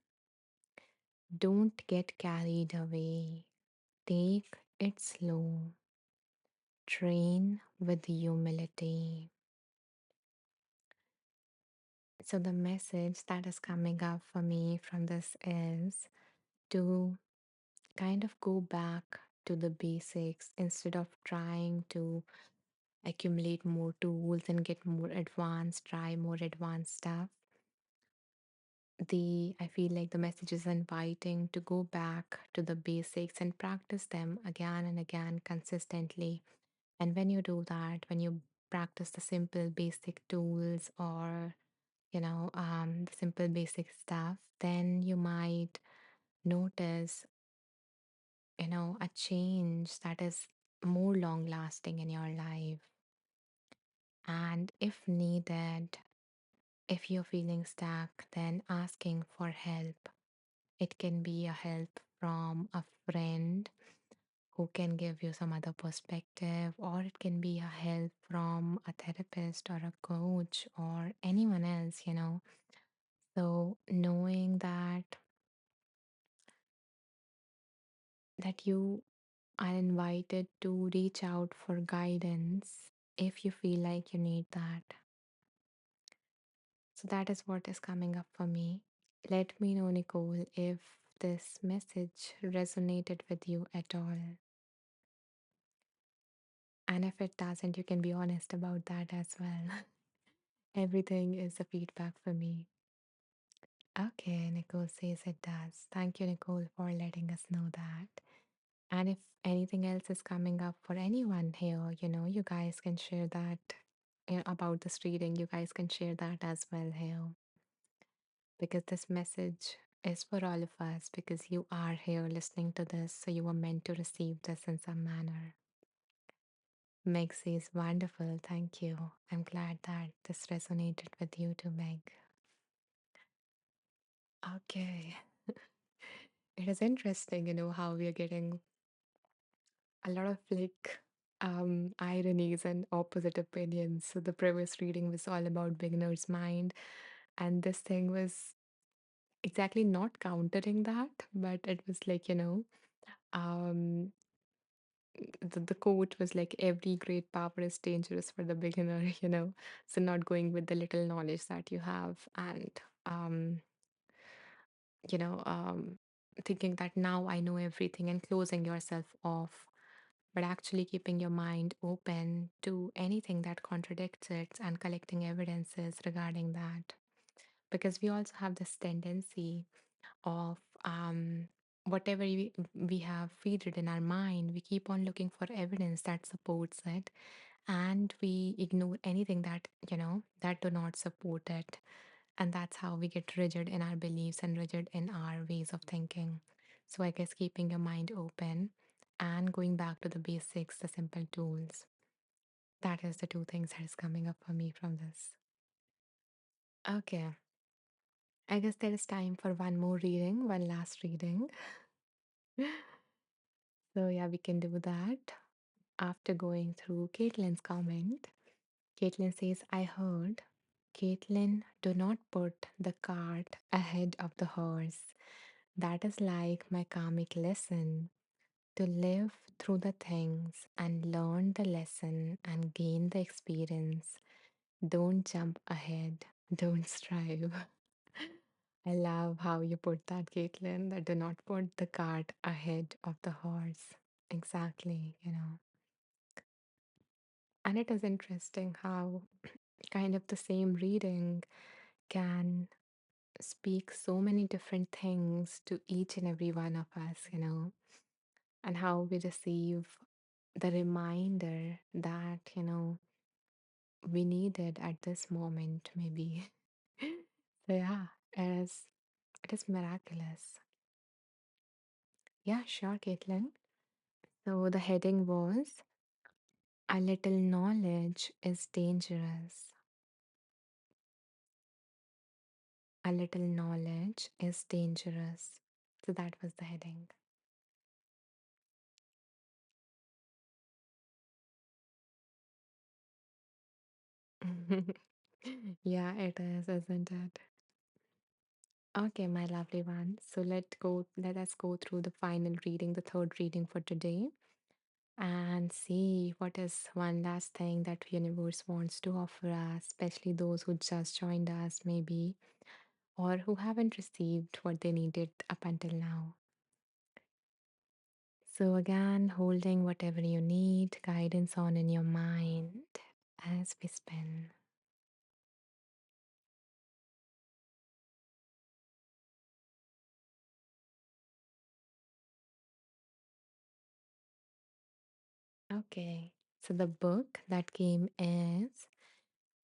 Don't get carried away. Take it slow. Train with humility. So, the message that is coming up for me from this is to kind of go back to the basics instead of trying to accumulate more tools and get more advanced, try more advanced stuff. I feel like the message is inviting to go back to the basics and practice them again and again consistently. And when you do that, when you practice the simple basic tools or the simple basic stuff, then you might notice a change that is more long lasting in your life. And if needed, if you're feeling stuck, then asking for help. It can be a help from a friend who can give you some other perspective, or it can be a help from a therapist or a coach or anyone else. So knowing that you are invited to reach out for guidance if you feel like you need that. So that is what is coming up for me. Let me know, Nicole, if this message resonated with you at all. And if it doesn't, you can be honest about that as well. Everything is a feedback for me. Okay, Nicole says it does. Thank you, Nicole, for letting us know that. And if anything else is coming up for anyone here, you guys can share that about this reading. You guys can share that as well here because this message is for all of us because you are here listening to this, so you were meant to receive this in some manner. Meg says, wonderful, thank you. I'm glad that this resonated with you too, Meg. Okay. It is interesting, how we are getting a lot of ironies and opposite opinions. So the previous reading was all about beginner's mind, and this thing was exactly not countering that, but it was like, um the quote was like every great power is dangerous for the beginner, so not going with the little knowledge that you have and um you know um thinking that now I know everything and closing yourself off, but actually keeping your mind open to anything that contradicts it and collecting evidences regarding that, because we also have this tendency of whatever we have feed it in our mind, we keep on looking for evidence that supports it, and we ignore anything that that do not support it, and that's how we get rigid in our beliefs and rigid in our ways of thinking. So I guess keeping your mind open and going back to the basics, the simple tools, that is the two things that is coming up for me from this. Okay, I guess there is time for one more reading, one last reading. So yeah, we can do that after going through Caitlin's comment. Caitlin says, I heard, Caitlin, do not put the cart ahead of the horse. That is like my karmic lesson, to live through the things and learn the lesson and gain the experience. Don't jump ahead, don't strive. I love how you put that, Caitlin, that do not put the cart ahead of the horse. Exactly. And it is interesting how kind of the same reading can speak so many different things to each and every one of us, and how we receive the reminder that, we needed at this moment, maybe. So, yeah, it is miraculous. Yeah, sure, Caitlin. So, the heading was A Little Knowledge is Dangerous. A little knowledge is dangerous. So, that was the heading. Yeah, it is, isn't it? Okay, my lovely one. So let us go through the final reading, the third reading for today, and see what is one last thing that universe wants to offer us, especially those who just joined us maybe, or who haven't received what they needed up until now. So again, holding whatever you need, guidance on in your mind as we spin. Okay. So the book that came is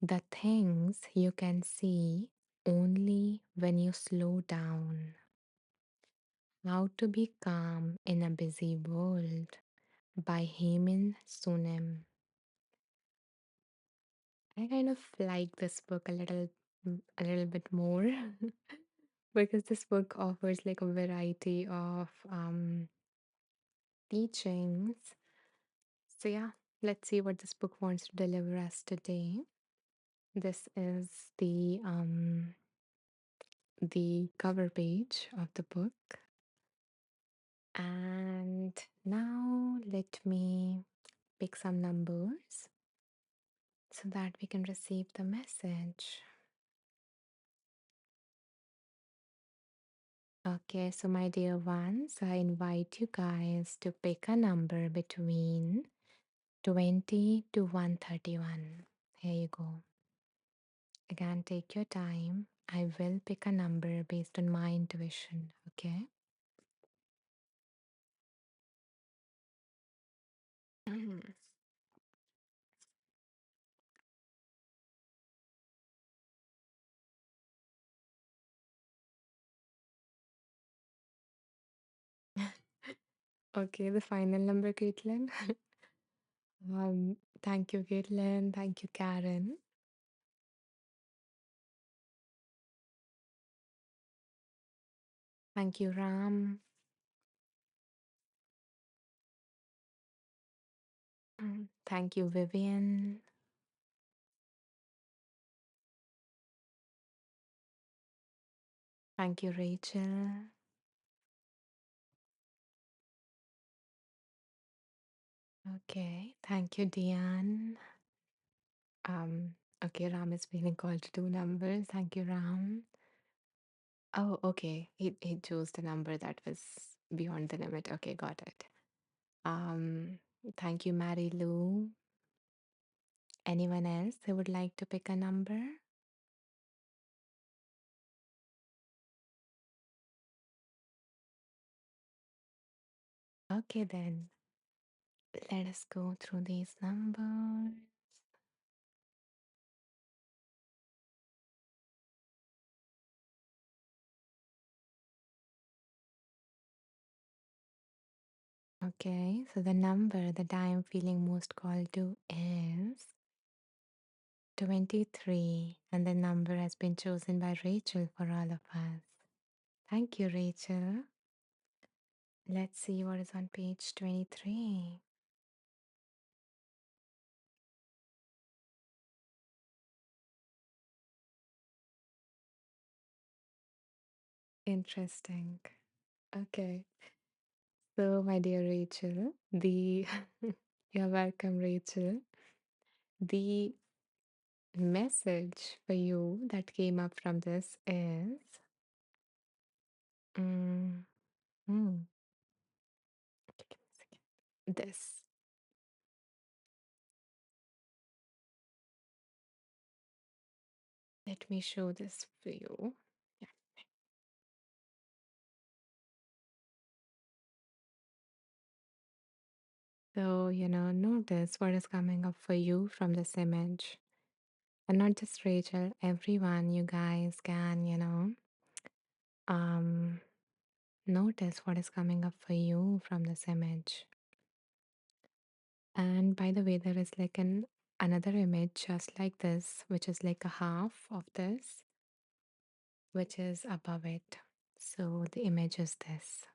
The Things You Can See Only When You Slow Down. How to Be Calm in a Busy World by Heyman Sunim. I kind of like this book a little bit more because this book offers like a variety of teachings. So yeah, let's see what this book wants to deliver us today. This is the cover page of the book. And now let me pick some numbers so that we can receive the message. Okay, so my dear ones, I invite you guys to pick a number between 20 to 131. Here you go. Again, take your time I will pick a number based on my intuition, okay? Mhm. Okay, the final number, Caitlin. Thank you, Caitlin. Thank you, Karen. Thank you, Ram. Thank you, Vivian. Thank you, Rachel. Okay, thank you, Diane. Okay, Ram is being called to two numbers. Thank you, Ram. Oh, okay. He chose the number that was beyond the limit. Okay, got it. Um, thank you, Mary Lou. Anyone else who would like to pick a number? Okay, then let us go through these numbers. Okay, so the number that I am feeling most called to is 23, and the number has been chosen by Rachel for all of us. Thank you, Rachel. Let's see what is on page 23. Interesting. Okay. So, my dear Rachel, the you're welcome, Rachel. The message for you that came up from this is mm, mm, okay, give me a second. This. Let me show this for you. Yeah. So, notice what is coming up for you from this image. And not just Rachel, everyone, you guys can, um, notice what is coming up for you from this image. And by the way, there is like another image just like this, which is like a half of this, which is above it. So the image is this.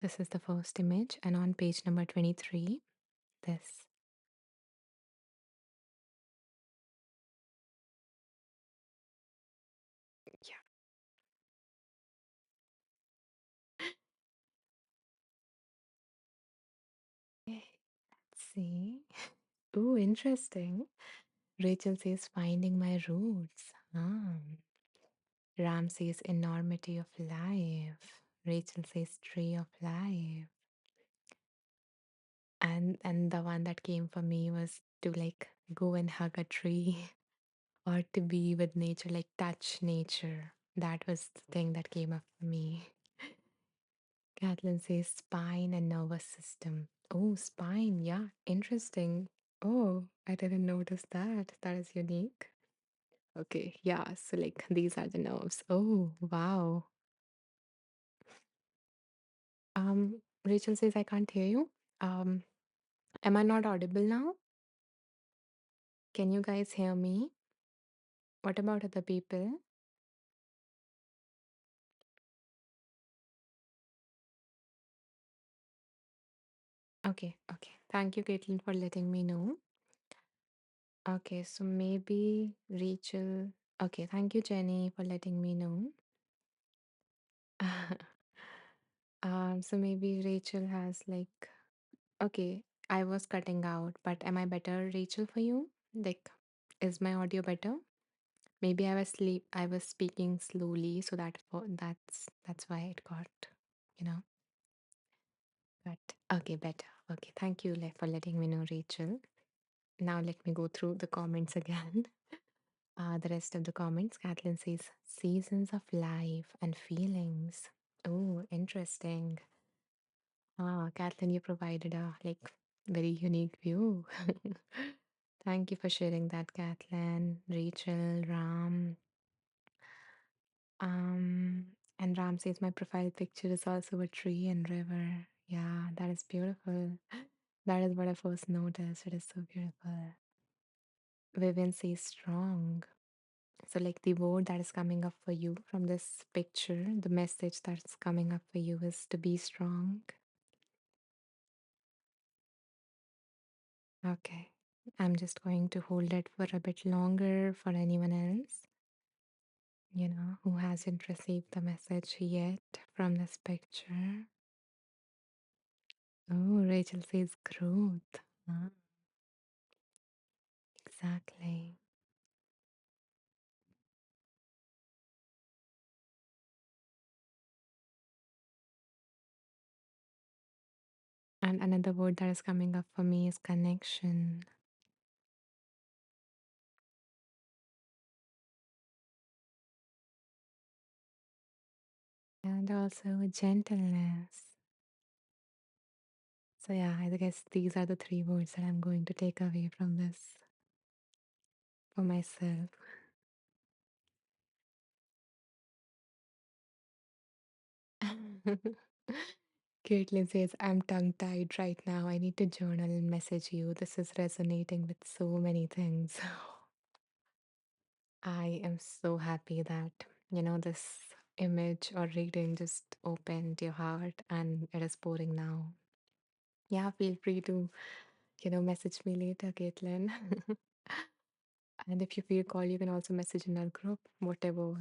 This is the first image, and on page number 23, this. Yeah. Let's see. Ooh, interesting. Rachel says finding my roots. Ram says enormity of life. Rachel says tree of life. And the one that came for me was to like go and hug a tree or to be with nature, like touch nature. That was the thing that came up for me. Kathleen says spine and nervous system. Oh, spine. Yeah, interesting. Oh, I didn't notice that. That is unique. Okay, yeah. So, like, these are the nerves. Oh, wow. Rachel says I can't hear you. Um, am I not audible now? Can you guys hear me? What about other people? Okay, okay. Thank you, Caitlin, for letting me know. Okay, so maybe Rachel. Okay, thank you, Jenny, for letting me know. So maybe Rachel has like, okay, I was cutting out, but am I better, Rachel, for you? Like, is my audio better? Maybe I was speaking slowly, so that's why it got, you know, but okay, better. Okay, thank you for letting me know, Rachel. Now let me go through the comments again. The rest of the comments, Kathleen says, seasons of life and feelings. Oh, interesting. Kathleen, you provided a very unique view. Thank you for sharing that, Kathleen, Rachel, Ram. And Ram says my profile picture is also a tree and river. Yeah, that is beautiful. That is what I first noticed. It is so beautiful. Vivian says strong. So, like the word that is coming up for you from this picture, the message that's coming up for you is to be strong. Okay. I'm just going to hold it for a bit longer for anyone else, who hasn't received the message yet from this picture. Oh, Rachel says growth. Ah, exactly. And another word that is coming up for me is connection and also gentleness. So, yeah, I guess these are the three words that I'm going to take away from this for myself. Caitlin says, I'm tongue tied right now. I need to journal and message you. This is resonating with so many things. I am so happy that, this image or reading just opened your heart and it is pouring now. Yeah, feel free to, message me later, Caitlin. And if you feel called, you can also message in our group, whatever,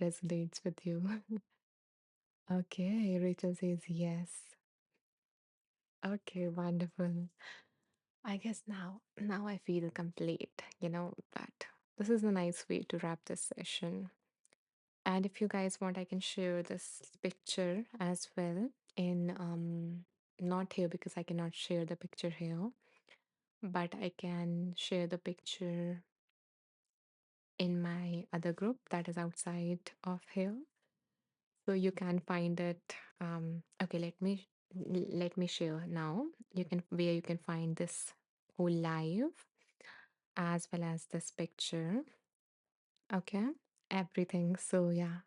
resonates with you. Okay, Rachel says yes. Okay, wonderful. I guess now I feel complete, that this is a nice way to wrap this session. And if you guys want, I can share this picture as well in not here because I cannot share the picture here, but I can share the picture in my other group that is outside of here. So you can find it. Okay, let me share now. You can where you can find this whole live as well as this picture. Okay, everything. So yeah.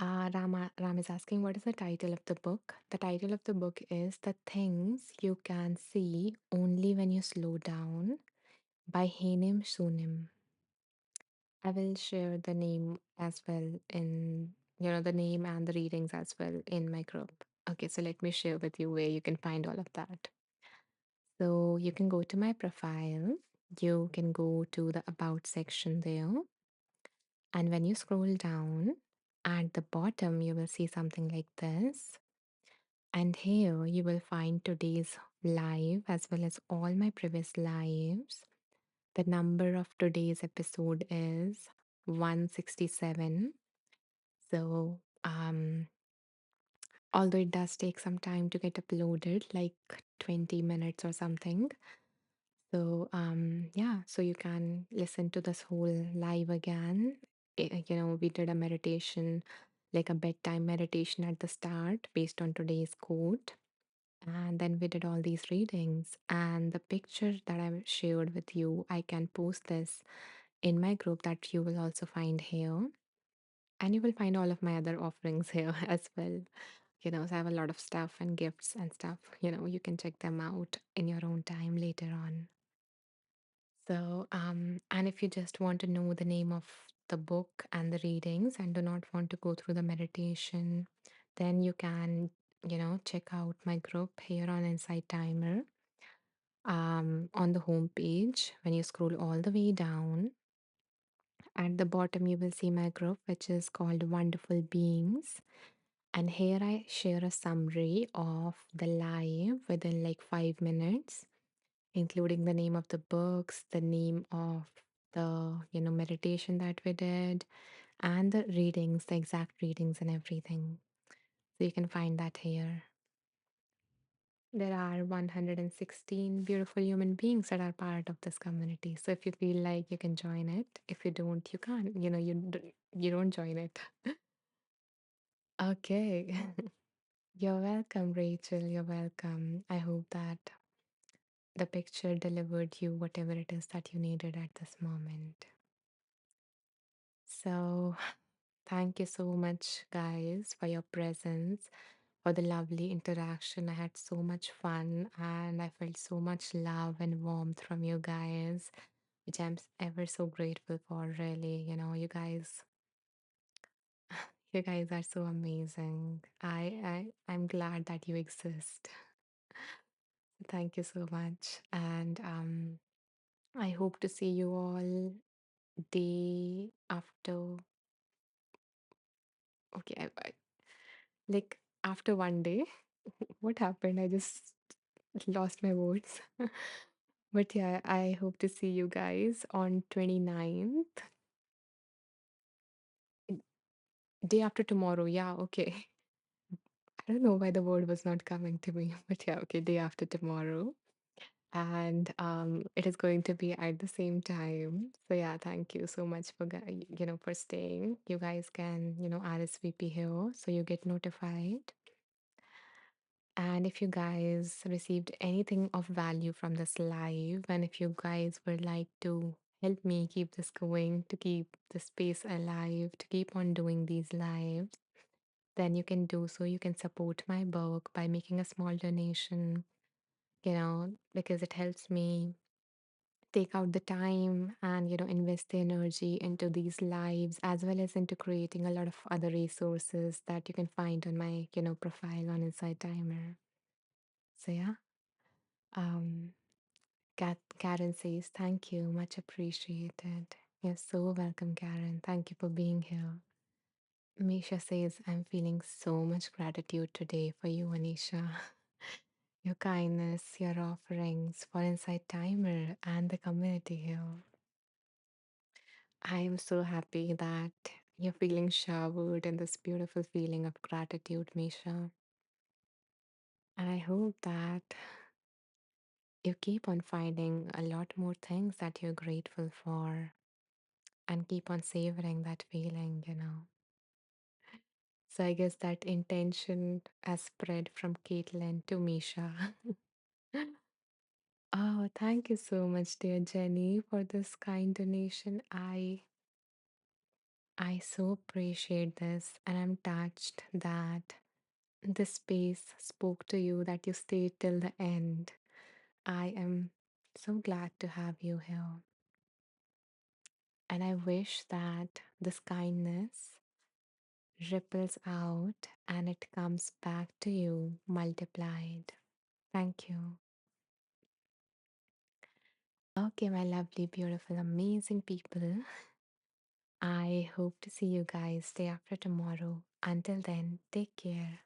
Ram is asking, what is the title of the book? The title of the book is The Things You Can See Only When You Slow Down by Hanem Sunim. I will share the name as well in, the name and the readings as well in my group. Okay, so let me share with you where you can find all of that. So you can go to my profile, you can go to the About section there, and when you scroll down at the bottom, you will see something like this. And here you will find today's live as well as all my previous lives. The number of today's episode is 167. So, although it does take some time to get uploaded, like 20 minutes or something. So, yeah, so you can listen to this whole live again. We did a meditation, like a bedtime meditation at the start based on today's quote. And then we did all these readings. And the picture that I shared with you, I can post this in my group that you will also find here. And you will find all of my other offerings here as well. So I have a lot of stuff and gifts and stuff. You can check them out in your own time later on. So, and if you just want to know the name of the book and the readings and do not want to go through the meditation, then you can, check out my group here on Insight Timer. On the home page, when you scroll all the way down, at the bottom, you will see my group, which is called Wonderful Beings. And here I share a summary of the live within like 5 minutes, including the name of the books, the name of the meditation that we did, and the readings, the exact readings and everything. So you can find that here. There are 116 beautiful human beings that are part of this community. So if you feel like you can join it, if you don't, you can't. You don't join it. Okay. You're welcome, Rachel. You're welcome. I hope that the picture delivered you whatever it is that you needed at this moment. So, thank you so much, guys, for your presence, for the lovely interaction. I had so much fun and I felt so much love and warmth from you guys, which I'm ever so grateful for, really. You guys are so amazing. I'm glad that you exist. Thank you so much. And I hope to see you all day after. Okay, like after one day. What happened? I just lost my words. But yeah, I hope to see you guys on 29th, day after tomorrow. Yeah, okay. I don't know why the word was not coming to me, but yeah, okay, day after tomorrow. And it is going to be at the same time. So yeah, thank you so much for for staying. You guys can RSVP here so you get notified. And if you guys received anything of value from this live, and if you guys would like to help me keep this going, to keep the space alive, to keep on doing these lives, then you can do so. You can support my work by making a small donation, because it helps me take out the time and invest the energy into these lives, as well as into creating a lot of other resources that you can find on my profile on Inside Timer. So yeah. um Karen says thank you, much appreciated. You're so welcome, Karen. Thank you for being here. Misha says I'm feeling so much gratitude today for you, Anisha. Your kindness, your offerings for Inside Timer and the community here. I am so happy that you're feeling showered in this beautiful feeling of gratitude, Misha. And I hope that you keep on finding a lot more things that you're grateful for and keep on savoring that feeling. So I guess that intention has spread from Caitlin to Misha. Oh, thank you so much, dear Jenny, for this kind donation. I so appreciate this, and I'm touched that this space spoke to you, that you stayed till the end. I am so glad to have you here. And I wish that this kindness ripples out and it comes back to you multiplied. Thank you. Okay, my lovely, beautiful, amazing people. I hope to see you guys day after tomorrow. Until then, take care.